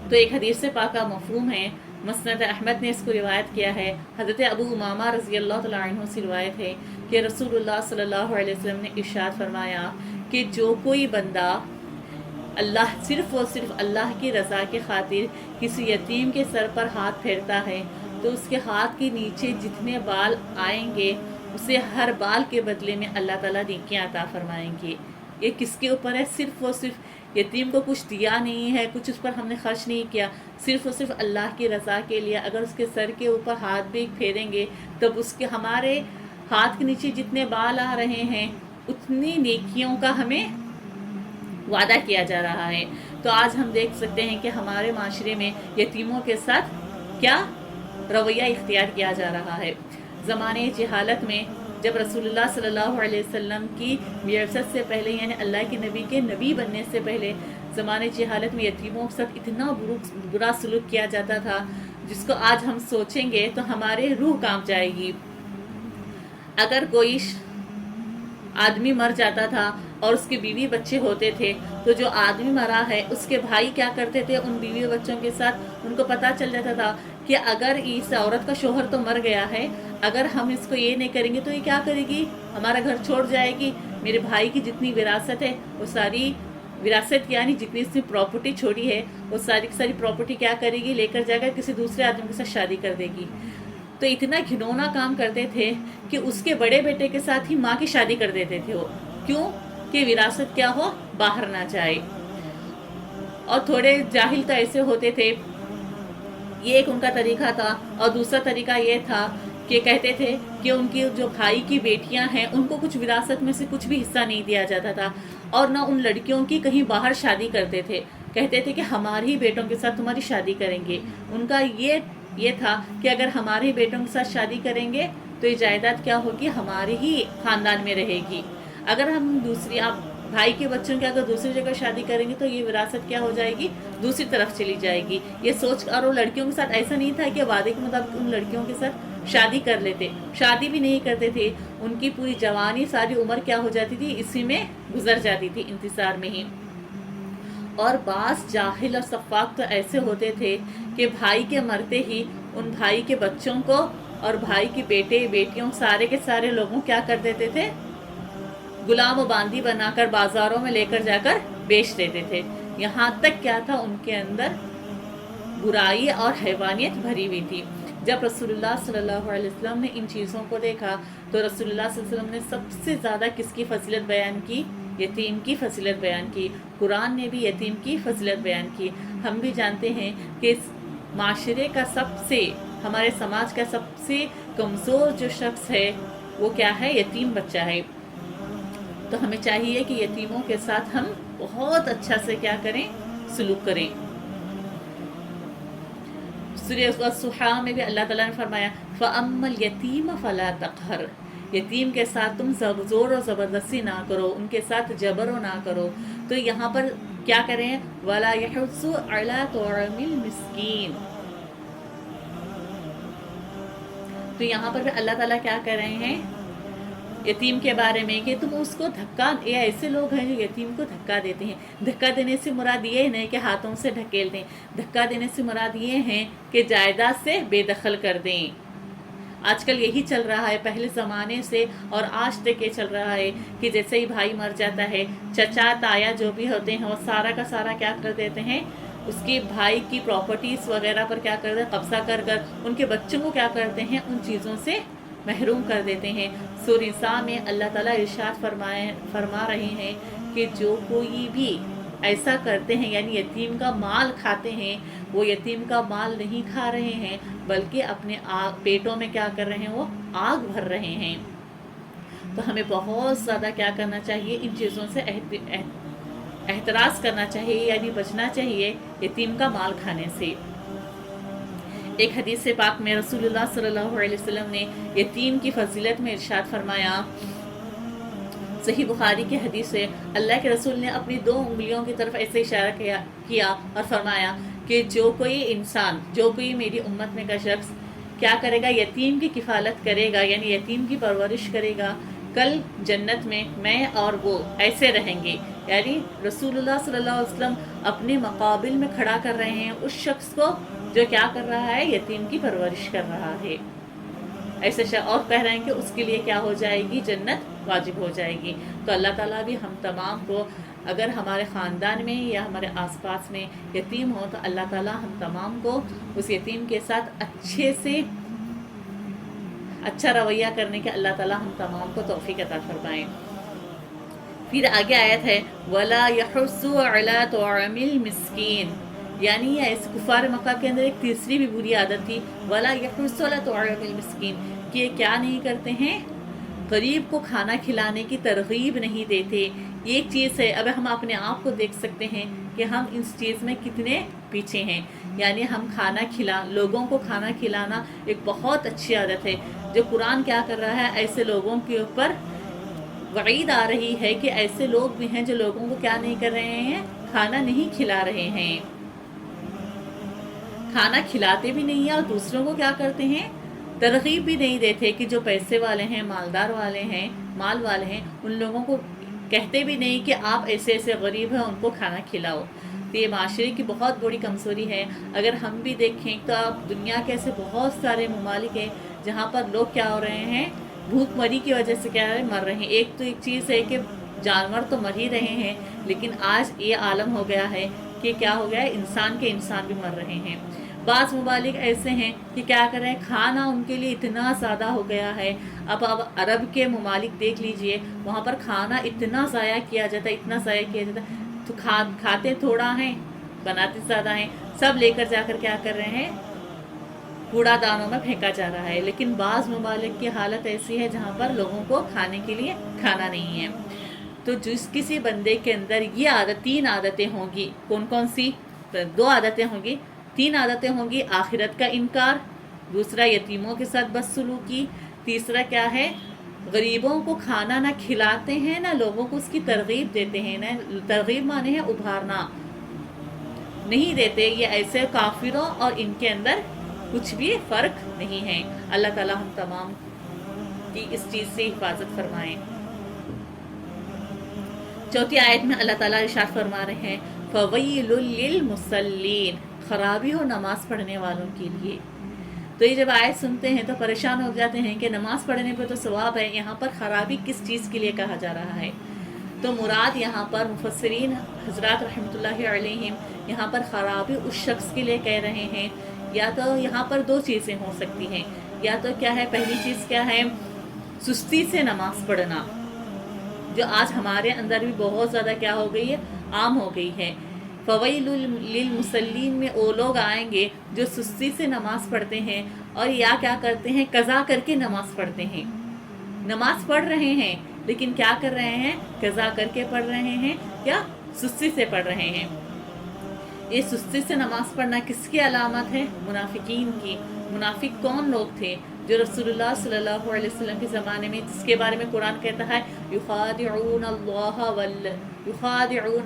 Speaker 1: تو ایک حدیث پاکہ مفہوم ہے، مسند احمد نے اس کو روایت کیا ہے، حضرت ابو امامہ رضی اللہ تعالیٰ عنہ سے روایت ہے کہ رسول اللہ صلی اللہ علیہ وسلم نے ارشاد فرمایا کہ جو کوئی بندہ صرف اور صرف اللہ کی رضا کے خاطر کسی یتیم کے سر پر ہاتھ پھیرتا ہے تو اس کے ہاتھ کے نیچے جتنے بال آئیں گے اسے ہر بال کے بدلے میں اللہ تعالیٰ نیکیاں عطا فرمائیں گے۔ یہ کس کے اوپر ہے؟ صرف اور صرف یتیم کو کچھ دیا نہیں ہے، کچھ اس پر ہم نے خرچ نہیں کیا، صرف اور صرف اللہ کی رضا کے لیے اگر اس کے سر کے اوپر ہاتھ بھی پھیریں گے تب اس کے ہمارے ہاتھ کے نیچے جتنے بال آ رہے ہیں اتنی نیکیوں کا ہمیں وعدہ کیا جا رہا ہے۔ تو آج ہم دیکھ سکتے ہیں کہ ہمارے معاشرے میں یتیموں کے ساتھ کیا رویہ اختیار کیا جا رہا ہے۔ زمانے جہالت میں جب رسول اللہ صلی اللہ علیہ وسلم کی بعثت سے پہلے، یعنی اللہ کے نبی کے نبی بننے سے پہلے، زمانے جہالت میں یتیموں کے ساتھ اتنا برا سلوک کیا جاتا تھا جس کو آج ہم سوچیں گے تو ہمارے روح کانپ جائے گی۔ اگر کوئی آدمی مر جاتا تھا اور اس کے بیوی بچے ہوتے تھے تو جو آدمی مرا ہے اس کے بھائی کیا کرتے تھے؟ ان بیوی بچوں کے ساتھ ان کو پتہ چل جاتا تھا کہ اگر اس عورت کا شوہر تو مر گیا ہے، اگر ہم اس کو یہ نہیں کریں گے تو یہ کیا کرے گی؟ ہمارا گھر چھوڑ جائے گی، میرے بھائی کی جتنی وراثت ہے وہ ساری وراثت، یعنی جتنی اس نے پراپرٹی چھوڑی ہے وہ ساری کی ساری پراپرٹی کیا کرے گی؟ لے کر جائے گا، کسی دوسرے آدمی کے ساتھ شادی کر دے گی۔ تو اتنا گھنونا کام کرتے تھے کہ اس کے بڑے بیٹے کے ساتھ ہی ماں کی شادی کر دیتے تھے وہ، کیوں کہ وراثت کیا ہو؟ باہر نہ جائے۔ اور تھوڑے جاہل تو ایسے ہوتے تھے، یہ ایک ان کا طریقہ تھا، اور دوسرا طریقہ یہ تھا کہ کہتے تھے کہ ان کی جو بھائی کی بیٹیاں ہیں ان کو کچھ وراثت میں سے کچھ بھی حصہ نہیں دیا جاتا تھا، اور نہ ان لڑکیوں کی کہیں باہر شادی کرتے تھے، کہتے تھے کہ ہمارے ہی بیٹوں کے ساتھ تمہاری شادی کریں گے۔ ان کا یہ تھا کہ اگر ہمارے بیٹوں کے ساتھ شادی کریں گے تو یہ جائیداد کیا ہوگی؟ ہمارے ہی خاندان میں رہے گی۔ اگر ہم دوسری، آپ بھائی کے بچوں کی اگر دوسری جگہ شادی کریں گے تو یہ وراثت کیا ہو جائے گی، دوسری طرف چلی جائے گی، یہ سوچ. اور وہ لڑکیوں کے ساتھ ایسا نہیں تھا کہ وعدے کے مطابق ان لڑکیوں کے ساتھ شادی کر لیتے، شادی بھی نہیں کرتے تھے، ان کی پوری جوانی ساری عمر کیا ہو جاتی تھی، اسی میں گزر جاتی تھی، انتظار میں ہی. اور بعض جاہل اور سفاق تو ایسے ہوتے تھے کہ بھائی کے مرتے ہی ان بھائی کے بچوں کو اور بھائی کے بیٹے بیٹیوں سارے کے سارے لوگوں کیا کر دیتے تھے، غلام و باندی بنا کر بازاروں میں لے کر جا کر بیچ دیتے تھے. یہاں تک کیا تھا، ان کے اندر برائی اور حیوانیت بھری ہوئی تھی. جب رسول اللہ صلی اللہ علیہ وسلم نے ان چیزوں کو دیکھا تو رسول اللہ صلی اللہ علیہ وسلم نے سب سے زیادہ کس کی فضیلت بیان کی، یتیم کی فضیلت بیان کی. قرآن نے بھی یتیم کی فضیلت بیان کی. ہم بھی جانتے ہیں کہ معاشرے کا سب سے، ہمارے سماج کا سب سے کمزور جو شخص ہے وہ کیا ہے، یتیم بچہ ہے. تو ہمیں چاہیے کہ یتیموں کے ساتھ ہم بہت اچھا سے کیا کریں، سلوک کریں. سورہ الصحا میں بھی اللہ تعالیٰ نے فرمایا فَأَمَّا الْيَتِيمَ فَلَا تَقْهَرْ، یتیم کے ساتھ تم زور و زبردستی نہ کرو، ان کے ساتھ جبر و نہ کرو. تو یہاں پر کیا کریں، وَلَا يَحُضُّ عَلَىٰ طَعَامِ الْمِسْكِينِ. تو یہاں پر اللہ تعالیٰ کیا کر رہے ہیں یتیم کے بارے میں کہ تم اس کو دھکا، یہ ایسے لوگ ہیں جو یتیم کو دھکا دیتے ہیں. دھکا دینے سے مراد یہ نہیں کہ ہاتھوں سے ڈھکیل دیں، دھکا دینے سے مراد یہ ہیں کہ جائیداد سے بے دخل کر دیں. آج کل یہی چل رہا ہے، پہلے زمانے سے اور آج تک یہ چل رہا ہے کہ جیسے ہی بھائی مر جاتا ہے، چچا تایا جو بھی ہوتے ہیں وہ سارا کا سارا کیا کر دیتے ہیں، اس کے بھائی کی پراپرٹیز وغیرہ پر کیا کرتے ہیں، قبضہ کر کر ان کے بچوں کو کیا کرتے ہیں، ان چیزوں سے محروم کر دیتے ہیں. سورہ نساء میں اللہ تعالیٰ ارشاد فرما رہے ہیں کہ جو کوئی بھی ایسا کرتے ہیں، یعنی یتیم کا مال کھاتے ہیں، وہ یتیم کا مال نہیں کھا رہے ہیں بلکہ اپنے پیٹوں میں کیا کر رہے ہیں، وہ آگ بھر رہے ہیں. تو ہمیں بہت زیادہ کیا کرنا چاہیے، ان چیزوں سے احتراز کرنا چاہیے، یعنی بچنا چاہیے یتیم کا مال کھانے سے. ایک حدیث پاک میں رسول اللہ صلی اللہ علیہ وسلم نے یتیم کی فضیلت میں ارشاد فرمایا، صحیح بخاری کی حدیث ہے، اللہ کے رسول نے اپنی 2 انگلیوں کی طرف ایسے اشارہ کیا اور فرمایا کہ جو کوئی انسان، جو کوئی میری امت میں کا شخص کیا کرے گا، یتیم کی کفالت کرے گا، یعنی یتیم کی پرورش کرے گا، کل جنت میں اور وہ ایسے رہیں گے. یعنی رسول اللہ صلی اللہ علیہ وسلم اپنے مقابل میں کھڑا کر رہے ہیں اس شخص کو جو کیا کر رہا ہے، یتیم کی پرورش کر رہا ہے. ایسے اور کہہ رہے ہیں کہ اس کے لیے کیا ہو جائے گی، جنت واجب ہو جائے گی. تو اللہ تعالیٰ بھی ہم تمام کو، اگر ہمارے خاندان میں یا ہمارے آس پاس میں یتیم ہو تو اللہ تعالیٰ ہم تمام کو اس یتیم کے ساتھ اچھے سے اچھا رویہ کرنے کے اللہ تعالیٰ ہم تمام کو توفیق عطا فرمائیں. پھر آگے آیت ہے وَلَا يَحُضُّ عَلَىٰ طَعَامِ الْمِسْكِينِ، یعنی ایسے کفار مکہ کے اندر ایک تیسری بھی بری عادت تھی، وَلَا يَحُضُّ عَلَىٰ طَعَامِ الْمِسْكِينِ، کہ یہ کیا نہیں کرتے ہیں، غریب کو کھانا کھلانے کی ترغیب نہیں دیتے. ایک چیز ہے، اب ہم اپنے آپ کو دیکھ سکتے ہیں کہ ہم اس چیز میں کتنے پیچھے ہیں. یعنی ہم لوگوں کو کھانا کھلانا ایک بہت اچھی عادت ہے. جو قرآن کیا کر رہا ہے، ایسے لوگوں کے اوپر وعید آ رہی ہے کہ ایسے لوگ بھی ہیں جو لوگوں کو کیا نہیں کر رہے ہیں، کھانا نہیں کھلا رہے ہیں، کھانا کھلاتے بھی نہیں ہیں اور دوسروں کو کیا کرتے ہیں، ترغیب بھی نہیں دیتے کہ جو پیسے والے ہیں، مالدار والے ہیں، مال والے ہیں، ان لوگوں کو کہتے بھی نہیں کہ آپ ایسے ایسے غریب ہیں ان کو کھانا کھلاؤ. تو یہ معاشرے کی بہت بڑی کمزوری ہے. اگر ہم بھی دیکھیں تو اب دنیا کے ایسے بہت سارے ممالک ہیں جہاں پر لوگ کیا ہو رہے ہیں، بھوک مری کی وجہ سے کیا ہے، مر رہے ہیں. ایک چیز ہے کہ جانور تو مر ہی رہے ہیں، لیکن آج یہ عالم ہو گیا ہے کہ کیا ہو گیا ہے، انسان بھی مر رہے ہیں. بعض ممالک ایسے ہیں کہ کیا کریں، کھانا ان کے لیے اتنا زیادہ ہو گیا ہے. اب عرب کے ممالک دیکھ لیجئے، وہاں پر کھانا اتنا ضائع کیا جاتا ہے، تو کھاتے تھوڑا ہیں، بناتے زیادہ ہیں، سب لے کر جا کر کیا کر رہے ہیں، کوڑا دانوں میں پھینکا جا رہا ہے. لیکن بعض ممالک کی حالت ایسی ہے جہاں پر لوگوں کو کھانے کے لیے کھانا نہیں ہے. تو جس کسی بندے کے اندر یہ 3 عادتیں ہوں گی، کون سی، 2 عادتیں ہوں گی، 3 عادتیں ہوں گی. آخرت کا انکار، دوسرا یتیموں کے ساتھ بدسلوکی، تیسرا کیا ہے، غریبوں کو کھانا نہ کھلاتے ہیں نہ لوگوں کو اس کی ترغیب دیتے ہیں، نہ ترغیب مانے ہے ابھارنا نہیں دیتے، یہ ایسے کافروں اور ان کے اندر کچھ بھی فرق نہیں ہے۔ اللہ تعالی ہم تمام کی اس چیز سے حفاظت فرمائیں۔ چوتھی آیت میں اللہ تعالیٰ ارشاد فرما رہے ہیں فَوَيْلٌ لِّلْمُصَلِّينَ، خرابی ہو نماز پڑھنے والوں کے لیے۔ تو یہ جب آیت سنتے ہیں تو پریشان ہو جاتے ہیں کہ نماز پڑھنے پہ تو ثواب ہے، یہاں پر خرابی کس چیز کے لیے کہا جا رہا ہے؟ تو مراد یہاں پر مفسرین حضرات رحمۃ اللہ علیہم یہاں پر خرابی اس شخص کے لیے کہہ رہے ہیں، یا تو یہاں پر دو چیزیں ہو سکتی ہیں، یا تو کیا ہے، پہلی چیز کیا ہے، سستی سے نماز پڑھنا، جو آج ہمارے اندر بھی بہت زیادہ کیا ہو گئی ہے، عام ہو گئی ہے۔ فویل للمصلین میں وہ لوگ آئیں گے جو سستی سے نماز پڑھتے ہیں، اور یا کیا کرتے ہیں، قضا کر کے نماز پڑھتے ہیں۔ نماز پڑھ رہے ہیں لیکن کیا کر رہے ہیں، قضا کر کے پڑھ رہے ہیں یا سستی سے پڑھ رہے ہیں۔ یہ سستی سے نماز پڑھنا کس کی علامت ہے؟ منافقین کی۔ منافق کون لوگ تھے؟ جو رسول اللہ صلی اللہ علیہ وسلم کے زمانے میں، جس کے بارے میں قرآن کہتا ہے یخادعون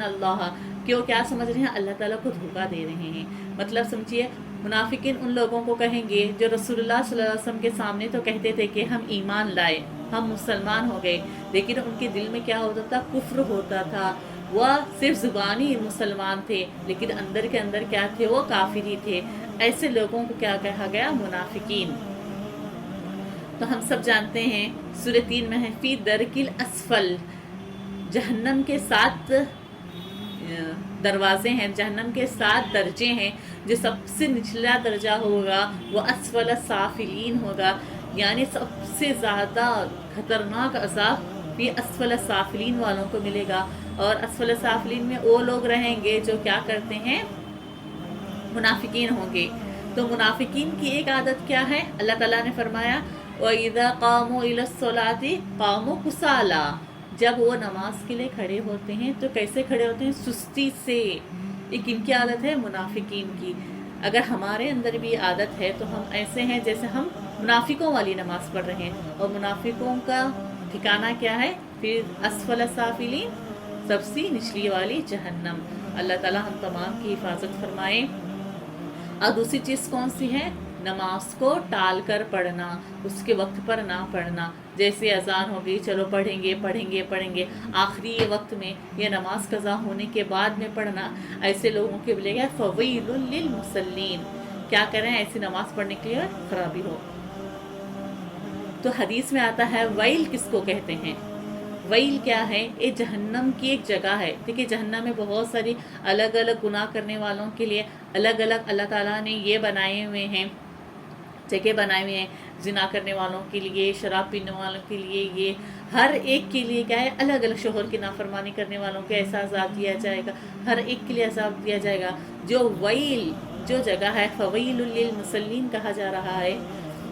Speaker 1: اللہ، کہ وہ کیا سمجھ رہے ہیں، اللہ تعالیٰ کو دھوکہ دے رہے ہیں۔ مطلب سمجھیے، منافقین ان لوگوں کو کہیں گے جو رسول اللہ صلی اللہ علیہ وسلم کے سامنے تو کہتے تھے کہ ہم ایمان لائے، ہم مسلمان ہو گئے، لیکن ان کے دل میں کیا ہوتا تھا، کفر ہوتا تھا۔ وہ صرف زبانی مسلمان تھے لیکن اندر کے اندر کیا تھے، وہ کافر ہی تھے۔ ایسے لوگوں کو کیا کہا گیا، منافقین۔ تو ہم سب جانتے ہیں سورہ 3 میں ہے فی درک الاسفل، جہنم کے 7 دروازے ہیں، جہنم کے 7 درجے ہیں، جو سب سے نچلا درجہ ہوگا وہ اسفل السافلین ہوگا، یعنی سب سے زیادہ خطرناک عذاب یہ اسفل السافلین والوں کو ملے گا۔ اور اسفل السافلین میں وہ لوگ رہیں گے جو کیا کرتے ہیں، منافقین ہوں گے۔ تو منافقین کی ایک عادت کیا ہے، اللہ تعالیٰ نے فرمایا وَإِذَا قَامُوا إِلَى الصَّلَاةِ قَامُوا كُسَالَىٰ، جب وہ نماز کے لیے کھڑے ہوتے ہیں تو کیسے کھڑے ہوتے ہیں، سستی سے۔ ایک ان کی عادت ہے منافقین کی۔ اگر ہمارے اندر بھی عادت ہے تو ہم ایسے ہیں جیسے ہم منافقوں والی نماز پڑھ رہے ہیں، اور منافقوں کا ٹھکانہ کیا ہے، پھر اسفل السافلین، سب سے نچلی والی جہنم۔ اللہ تعالیٰ ہم تمام کی حفاظت فرمائے۔ اور دوسری چیز کون سی ہے، نماز کو ٹال کر پڑھنا، اس کے وقت پر نہ پڑھنا۔ جیسے اذان ہو گئی، چلو پڑھیں گے، آخری وقت میں یا نماز قضا ہونے کے بعد میں پڑھنا، ایسے لوگوں کے لیے گیا فویل للمصلین، کیا کریں، ایسی نماز پڑھنے کے لیے خرابی ہو۔ تو حدیث میں آتا ہے ویل کس کو کہتے ہیں، ویل کیا ہے، یہ جہنم کی ایک جگہ ہے۔ دیکھیے جہنم میں بہت ساری الگ الگ گناہ کرنے والوں کے لیے الگ الگ اللہ تعالیٰ نے یہ بنائے ہوئے ہیں، جگہ بنائے ہوئے ہیں، زنا کرنے والوں کے لیے، شراب پینے والوں کے لیے، یہ ہر ایک کے لیے کیا ہے، الگ الگ، شوہر کی نافرمانی کرنے والوں کو ایسا عذاب دیا جائے گا، ہر ایک کے لیے عذاب دیا جائے گا۔ جو ویل جو جگہ ہے فویل للمصلین کہا جا رہا ہے،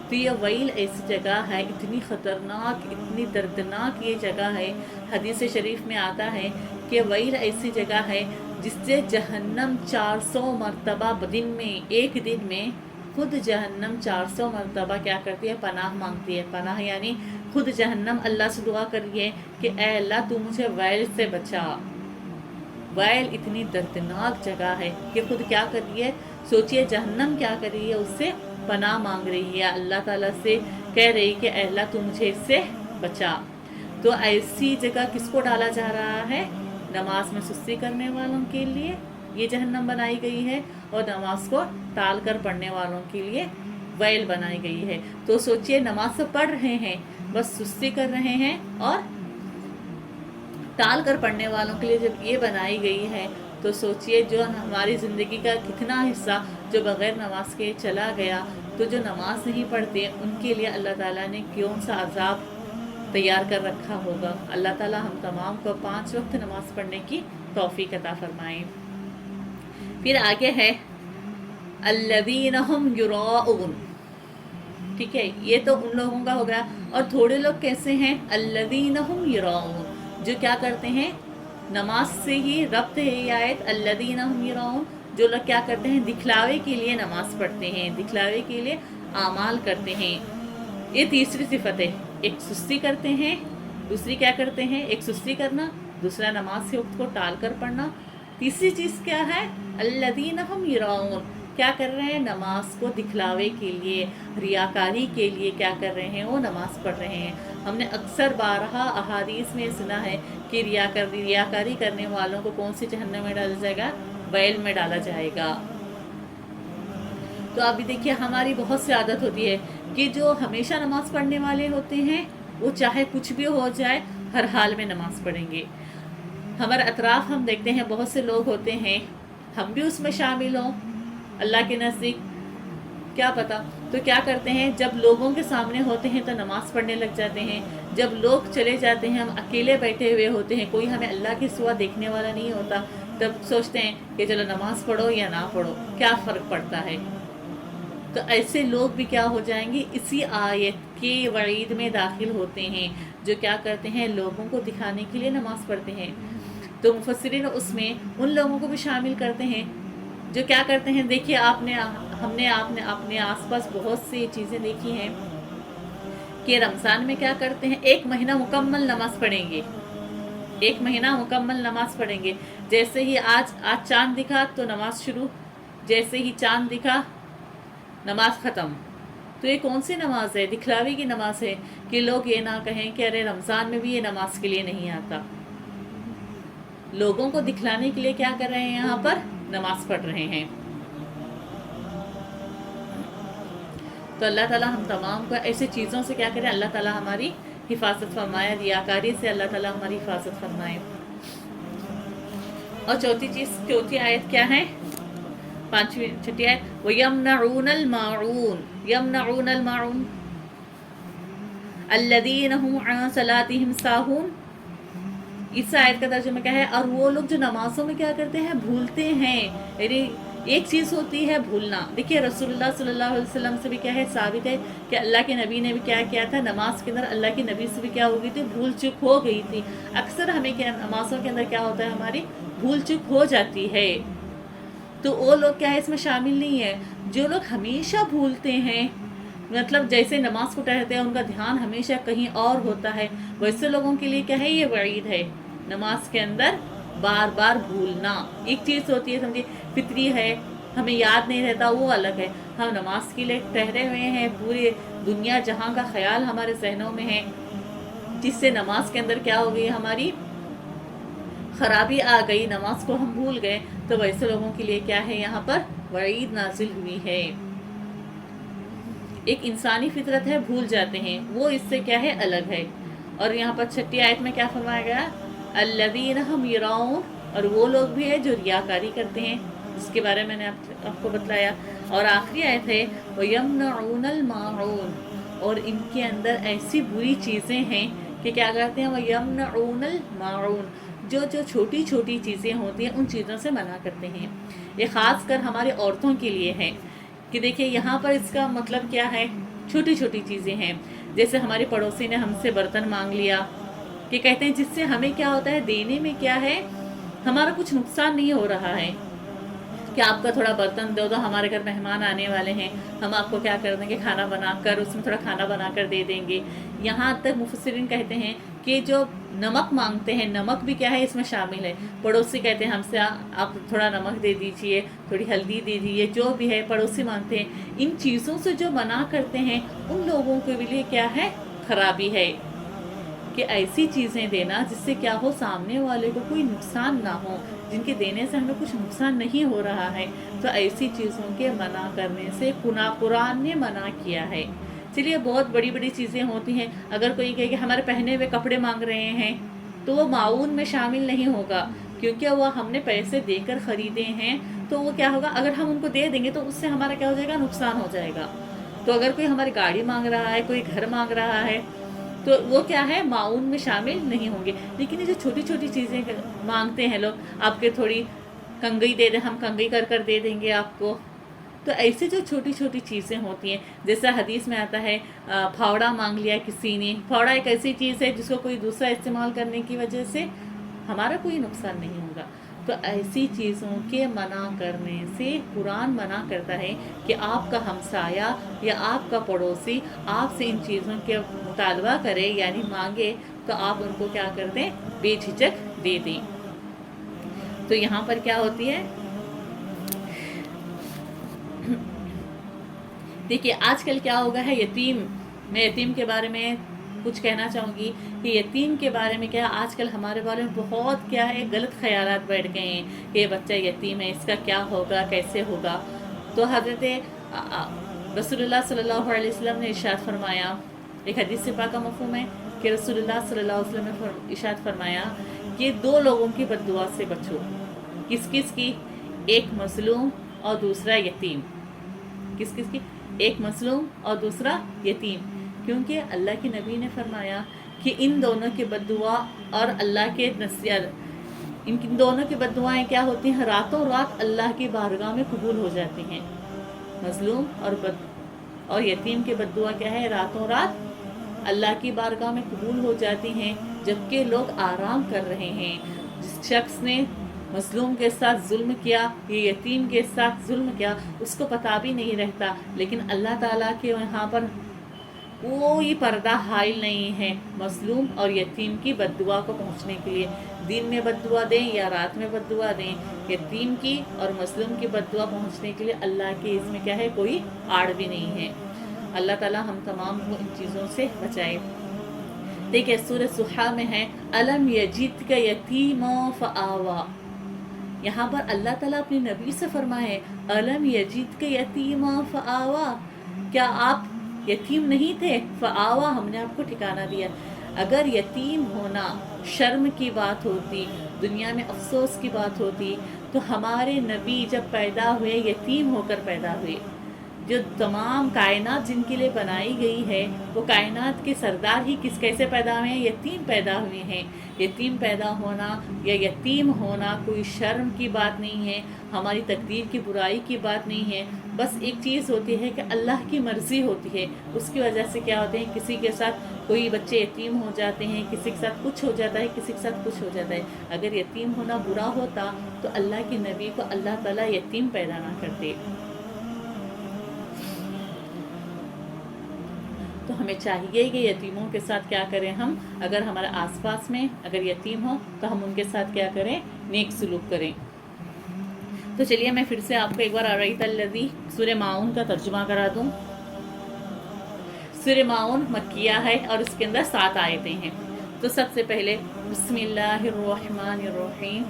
Speaker 1: تو یہ ویل ایسی جگہ ہے، اتنی خطرناک، اتنی دردناک یہ جگہ ہے۔ حدیث شریف میں آتا ہے کہ ویل ایسی جگہ ہے جس سے جہنم 400 مرتبہ دن میں، ایک دن میں خود جہنم 400 مرتبہ کیا کرتی ہے، پناہ مانگتی ہے۔ پناہ یعنی خود جہنم اللہ سے دعا کر رہی ہے کہ اے اللہ تو مجھے ویل سے بچا۔ ویل اتنی دردناک جگہ ہے کہ خود کیا کر رہی ہے، سوچئے جہنم کیا کر رہی ہے، اس سے پناہ مانگ رہی ہے، اللہ تعالیٰ سے کہہ رہی کہ اے اللہ تو مجھے اس سے بچا۔ تو ایسی جگہ کس کو ڈالا جا رہا ہے، نماز میں سستی کرنے والوں کے لیے یہ جہنم بنائی گئی ہے، اور نماز کو ٹال کر پڑھنے والوں کے لیے ویل بنائی گئی ہے۔ تو سوچئے نماز تو پڑھ رہے ہیں، بس سستی کر رہے ہیں، اور ٹال کر پڑھنے والوں کے لیے جب یہ بنائی گئی ہے تو سوچئے جو ہماری زندگی کا کتنا حصہ جو بغیر نماز کے چلا گیا، تو جو نماز نہیں پڑھتے ان کے لیے اللہ تعالیٰ نے کون سا عذاب تیار کر رکھا ہوگا۔ اللہ تعالیٰ ہم تمام کو 5 وقت نماز پڑھنے کی توفیق عطا فرمائیں۔ پھر آگے ہے الذین ھم یراؤون، ٹھیک ہے، یہ تو ان لوگوں کا ہو گیا۔ اور تھوڑے لوگ کیسے ہیں، الذین ھم یراؤون، جو کیا کرتے ہیں، نماز سے ہی ربط ہے یہ آیت، الذین ھم یراؤون، جو لوگ کیا کرتے ہیں، دکھلاوے کے لیے نماز پڑھتے ہیں، دکھلاوے کے لیے اعمال کرتے ہیں۔ یہ تیسری صفت ہے ایک سستی کرتے ہیں، دوسری کیا کرتے ہیں، ایک سستی کرنا، دوسرا نماز کے وقت کو ٹال کر پڑھنا، تیسری چیز کیا ہے، الذین هم یراؤن، کیا کر رہے ہیں، نماز کو دکھلاوے کے لیے، ریاکاری کے لیے کیا کر رہے ہیں، وہ نماز پڑھ رہے ہیں۔ ہم نے اکثر بارہا احادیث میں سنا ہے کہ ریاکاری کرنے والوں کو کون سی جہنم میں ڈالا جائے گا، بیل میں ڈالا جائے گا۔ تو ابھی دیکھیے ہماری بہت سی عادت ہوتی ہے کہ جو ہمیشہ نماز پڑھنے والے ہوتے ہیں وہ چاہے کچھ بھی ہو جائے ہر حال میں نماز پڑھیں گے۔ ہمارے اطراف ہم دیکھتے ہیں بہت سے لوگ ہوتے ہیں، ہم بھی اس میں شامل ہوں اللہ کے نزدیک، کیا پتا، تو کیا کرتے ہیں، جب لوگوں کے سامنے ہوتے ہیں تو نماز پڑھنے لگ جاتے ہیں، جب لوگ چلے جاتے ہیں، ہم اکیلے بیٹھے ہوئے ہوتے ہیں، کوئی ہمیں اللہ کے سوا دیکھنے والا نہیں ہوتا، تب سوچتے ہیں کہ چلو نماز پڑھو یا نہ پڑھو، کیا فرق پڑتا ہے۔ تو ایسے لوگ بھی کیا ہو جائیں گے، اسی آیت کے وعید میں داخل ہوتے ہیں، جو کیا کرتے ہیں، لوگوں کو دکھانے کے لیے نماز پڑھتے ہیں۔ تو مفسرین اس میں ان لوگوں کو بھی شامل کرتے ہیں جو کیا کرتے ہیں، دیکھیے آپ نے اپنے آس پاس بہت سی چیزیں دیکھی ہیں کہ رمضان میں کیا کرتے ہیں، ایک مہینہ مکمل نماز پڑھیں گے، ایک مہینہ مکمل نماز پڑھیں گے، جیسے ہی آج چاند دکھا تو نماز شروع، جیسے ہی چاند دکھا نماز ختم۔ تو یہ کون سی نماز ہے، دکھلاوے کی نماز ہے، کہ لوگ یہ نہ کہیں کہ ارے رمضان میں بھی یہ نماز کے لیے نہیں آتا۔ لوگوں کو دکھلانے کے لیے کیا کر رہے ہیں، یہاں پر نماز پڑھ رہے ہیں۔ تو اللہ تعالیٰ ہم تمام کو ایسے چیزوں سے کیا کرے، اللہ تعالیٰ ہماری حفاظت فرمائے، ریاکاری سے اللہ تعالیٰ ہماری حفاظت فرمائے۔ اور چوتھی آیت کیا ہے، چھٹی آیت، وَيَمْنَعُونَ الْمَاعُونَ، يَمْنَعُونَ الْمَاعُونَ الَّذِينَ هُمْ عَنْ صَلَاتِهِمْ سَاهُونَ۔ اس آیت کا ترجمہ کیا ہے، اور وہ لوگ جو نمازوں میں کیا کرتے ہیں، بھولتے ہیں، یعنی ایک چیز ہوتی ہے بھولنا۔ دیکھیے رسول اللہ صلی اللہ علیہ وسلم سے بھی کیا ہے، ثابت ہے کہ اللہ کے نبی نے بھی کیا کیا تھا، نماز کے اندر اللہ کے نبی سے بھی کیا ہو گئی تھی، بھول چک ہو گئی تھی۔ اکثر ہمیں کیا نمازوں کے اندر کیا ہوتا ہے، ہماری بھول چک ہو جاتی ہے، تو وہ لوگ کیا ہے اس میں شامل نہیں ہے۔ جو لوگ ہمیشہ بھولتے ہیں، مطلب جیسے نماز کو ٹہرتے ہیں ان کا دھیان ہمیشہ کہیں اور ہوتا ہے، ویسے لوگوں کے لیے کیا ہے، یہ وعید ہے، نماز کے اندر بار بار بھولنا۔ ایک چیز ہوتی ہے سمجھے فطری ہے، ہمیں یاد نہیں رہتا، وہ الگ ہے۔ ہم نماز کے لیے ٹہرے ہوئے ہیں، پوری دنیا جہاں کا خیال ہمارے ذہنوں میں ہے، جس سے نماز کے اندر کیا ہو گئی، ہماری خرابی آ گئی، نماز کو ہم بھول گئے، تو ویسے لوگوں کے لیے کیا ہے، یہاں پر وعید نازل ہوئی ہے۔ ایک انسانی فطرت ہے، بھول جاتے ہیں، وہ اس سے کیا ہے، الگ ہے۔ اور یہاں پر چھٹی آیت میں کیا فرمایا گیا، الذین ہم یراؤن، اور وہ لوگ بھی ہے جو ریاکاری کرتے ہیں، جس کے بارے میں نے آپ کو بتلایا۔ اور آخری آیت ہے وَيَمْنَعُونَ الْمَاعُونَ، اور ان کے اندر ایسی بری چیزیں ہیں کہ کیا کرتے ہیں، وَيَمْنَعُونَ الْمَاعُونَ، جو چھوٹی چھوٹی چیزیں ہوتی ہیں ان چیزوں سے منع کرتے ہیں۔ یہ خاص کر ہماری عورتوں کے لیے ہے کہ دیکھیے یہاں پر اس کا مطلب کیا ہے، چھوٹی چھوٹی چیزیں ہیں، جیسے ہماری پڑوسی نے ہم سے برتن مانگ لیا، کہ کہتے ہیں جس سے ہمیں کیا ہوتا ہے، دینے میں کیا ہے، ہمارا کچھ نقصان نہیں ہو رہا ہے، کہ آپ کا تھوڑا برتن دو، تو ہمارے گھر مہمان آنے والے ہیں، ہم آپ کو کیا کر دیں گے، کھانا بنا کر، اس میں تھوڑا کھانا بنا کر دے دیں گے۔ یہاں تک مفسرین کہتے ہیں کہ جو نمک مانگتے ہیں، نمک بھی کیا ہے اس میں شامل ہے۔ پڑوسی کہتے ہیں ہم سے آپ تھوڑا نمک دے دیجئے، تھوڑی ہلدی دے دیجئے، جو بھی ہے پڑوسی مانگتے ہیں، ان چیزوں سے جو منع کرتے ہیں ان لوگوں کے لیے کیا ہے، خرابی ہے، کہ ایسی چیزیں دینا جس سے کیا ہو، سامنے والے کو کوئی نقصان نہ ہو، جن کے دینے سے ہمیں کچھ نقصان نہیں ہو رہا ہے، تو ایسی چیزوں کے منع کرنے سے قرآن نے منع کیا ہے۔ چلیے بہت بڑی بڑی چیزیں ہوتی ہیں، اگر کوئی کہے کہ ہمارے پہنے ہوئے کپڑے مانگ رہے ہیں تو وہ معاون میں شامل نہیں ہوگا، کیونکہ وہ ہم نے پیسے دے کر خریدے ہیں، تو وہ کیا ہوگا، اگر ہم ان کو دے دیں گے تو اس سے ہمارا کیا ہو جائے گا، نقصان ہو جائے گا۔ تو اگر کوئی ہماری گاڑی مانگ رہا ہے، کوئی گھر مانگ رہا ہے، تو وہ کیا ہے، معاون میں شامل نہیں ہوں گے۔ لیکن یہ جو چھوٹی چھوٹی چیزیں مانگتے ہیں لوگ، آپ کے تھوڑی کنگھی دے دیں، ہم کنگھی کر کر دے دیں گے آپ کو، تو ایسی جو چھوٹی چھوٹی چیزیں ہوتی ہیں، جیسا حدیث میں آتا ہے پھاوڑا مانگ لیا کسی نے، پھاوڑا ایک ایسی چیز ہے جس کو کوئی دوسرا استعمال کرنے کی وجہ سے ہمارا کوئی نقصان نہیں ہوگا، تو ایسی چیزوں کے منع کرنے سے قرآن منع کرتا ہے کہ آپ کا ہمسایہ یا آپ کا پڑوسی آپ سے ان چیزوں کے مطالبہ کرے یعنی مانگے تو آپ ان کو کیا کر دیں؟ بے جھجک دے دیں۔ تو یہاں پر کیا ہوتی ہے؟ دیکھیے آج کل کیا ہوگا ہے یتیم، میں یتیم کے بارے میں کچھ کہنا چاہوں گی کہ یتیم کے بارے میں کیا آج کل ہمارے بارے میں بہت کیا ہے غلط خیالات بیٹھ گئے ہیں کہ یہ بچہ یتیم ہے، اس کا کیا ہوگا، کیسے ہوگا۔ تو حضرت رسول اللہ صلی اللہ علیہ وسلم نے ارشاد فرمایا، ایک حدیث سے پاک کا مفہوم ہے کہ رسول اللہ صلی اللہ علیہ وسلم نے ارشاد فرمایا کہ دو لوگوں کی بد دعا سے بچو۔ کس کس کی؟ ایک مظلوم اور دوسرا یتیم۔ کس کس کی؟ ایک مظلوم اور دوسرا یتیم، کیونکہ اللہ کی نبی نے فرمایا کہ ان دونوں کی بد دعا اور اللہ کے نصیحت، ان دونوں کی بد دعائیں کیا ہوتی ہیں؟ راتوں رات اللہ کی بارگاہ میں قبول ہو جاتی ہیں۔ مظلوم اور یتیم کی بد دعا کیا ہے؟ راتوں رات اللہ کی بارگاہ میں قبول ہو جاتی ہیں جبکہ لوگ آرام کر رہے ہیں۔ جس شخص نے مظلوم کے ساتھ ظلم کیا، یہ یتیم کے ساتھ ظلم کیا، اس کو پتہ بھی نہیں رہتا، لیکن اللہ تعالیٰ کے یہاں پر کوئی پردہ حائل نہیں ہے مظلوم اور یتیم کی بد دعا کو پہنچنے کے لیے۔ دن میں بد دعا دیں یا رات میں بد دعا دیں، یتیم کی اور مظلوم کی بد دعا پہنچنے کے لیے اللہ کے اس میں کیا ہے؟ کوئی آڑ بھی نہیں ہے۔ اللہ تعالیٰ ہم تمام کو ان چیزوں سے بچائے۔ دیکھیں سورہ صحا میں ہے الم یجدک یتیما فآوا، یہاں پر اللہ تعالیٰ اپنے نبی سے فرمائے الم یجدک یتیما فآوا، کیا آپ یتیم نہیں تھے؟ فآوا، ہم نے آپ کو ٹھکانہ دیا۔ اگر یتیم ہونا شرم کی بات ہوتی، دنیا میں افسوس کی بات ہوتی، تو ہمارے نبی جب پیدا ہوئے یتیم ہو کر پیدا ہوئے۔ جو تمام کائنات جن کے لیے بنائی گئی ہے وہ کائنات کے سردار ہی کیسے پیدا ہوئے ہیں؟ یتیم پیدا ہوئے ہیں۔ یتیم پیدا ہونا یا یتیم ہونا کوئی شرم کی بات نہیں ہے، ہماری تقدیر کی برائی کی بات نہیں ہے، بس ایک چیز ہوتی ہے کہ اللہ کی مرضی ہوتی ہے۔ اس کی وجہ سے کیا ہوتے ہیں؟ کسی کے ساتھ کوئی بچے یتیم ہو جاتے ہیں، کسی کے ساتھ کچھ ہو جاتا ہے، کسی کے ساتھ کچھ ہو جاتا ہے۔ اگر یتیم ہونا برا ہوتا تو اللہ کے نبی کو اللہ تعالیٰ یتیم پیدا نہ کرتے۔ تو ہمیں چاہیے کہ یتیموں کے ساتھ کیا کریں ہم، اگر ہمارے آس پاس میں اگر یتیم ہو تو ہم ان کے ساتھ کیا کریں؟ نیک سلوک کریں۔ تو چلیے میں پھر سے آپ کو ایک بار ارأیت الذی سورہ ماعون کا ترجمہ کرا دوں۔ سورہ ماعون مکیہ ہے اور اس کے اندر 7 آیتیں ہیں۔ تو سب سے پہلے بسم اللہ الرحمن الرحیم،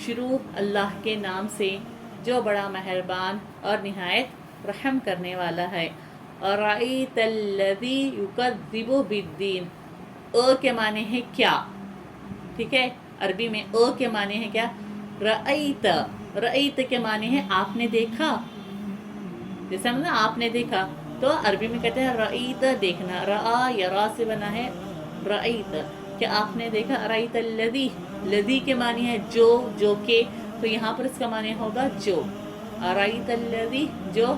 Speaker 1: شروع اللہ کے نام سے جو بڑا مہربان اور نہایت رحم کرنے والا ہے۔ ارأیت الذی یکذب بالدین، او کے معنی ہے کیا، ٹھیک ہے، عربی میں او کے معنی ہے کیا؟ رأیت، رأیت کے معنی ہے آپ نے دیکھا، جیسا نا آپ نے دیکھا، تو عربی میں کہتے ہیں رأیت دیکھنا، رآ یا را سے بنا ہے رأیت، کہ آپ نے دیکھا۔ ارأیت الذی، لذی کے معنی ہے جو کہ، تو یہاں پر اس کا معنی ہوگا جو۔ ارأیت الذی جو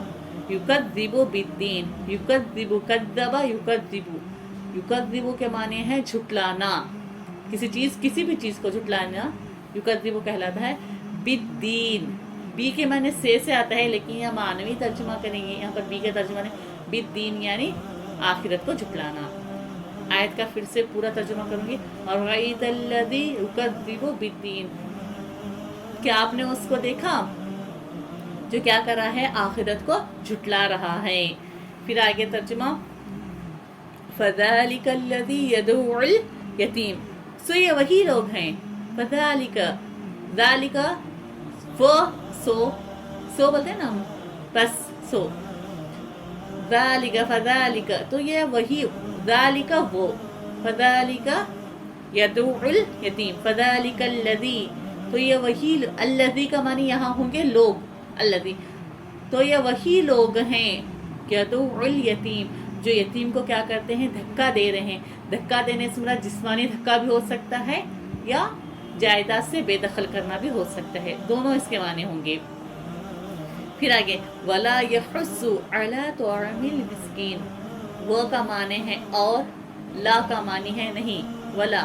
Speaker 1: یکذب بالدین، یکذب کذب یکذب، یکذب کے معنی ہے جھٹلانا، کسی بھی چیز کو جھٹلانا یکذب کہلاتا ہے۔ بالدین، بی کے معنی سے آتا ہے، لیکن یہ معنوی ترجمہ کریں گے، یہاں پر بی کا ترجمہ ہے بالدین یعنی آخرت کو جھٹلانا۔ آیت کا پھر سے پورا ترجمہ کروں گی، ارأیت الذی یکذب بالدین، کیا آپ نے اس کو دیکھا جو کیا کر رہا ہے؟ آخرت کو جھٹلا رہا ہے۔ پھر آگے ترجمہ، فذلک الذی یدعو الیتیم، سو یہ وہی لوگ ہیں، فذلک، ذالک وہ، سو بولتے ہیں نا ہم، بس سو، ذالک فذلک، تو یہ وہی، ذالک وہ، فذلک یدعو الیتیم، فذلک الذی، تو یہ وہی، الذی کا معنی یہاں ہوں گے لوگ، الذی، تو یہ وہی لوگ ہیں یدعو الیتیم، جو یتیم کو کیا کرتے ہیں؟ دھکا دے رہے ہیں۔ دھکا دینے سے مراد جسمانی دھکا بھی ہو سکتا ہے یا جائیداد سے بے دخل کرنا بھی ہو سکتا ہے، دونوں اس کے معنی ہوں گے۔ پھر آگے ولا یحض علی طعام المسکین، وہ کا معنی ہے اور، لا کا معنی ہے نہیں، ولا،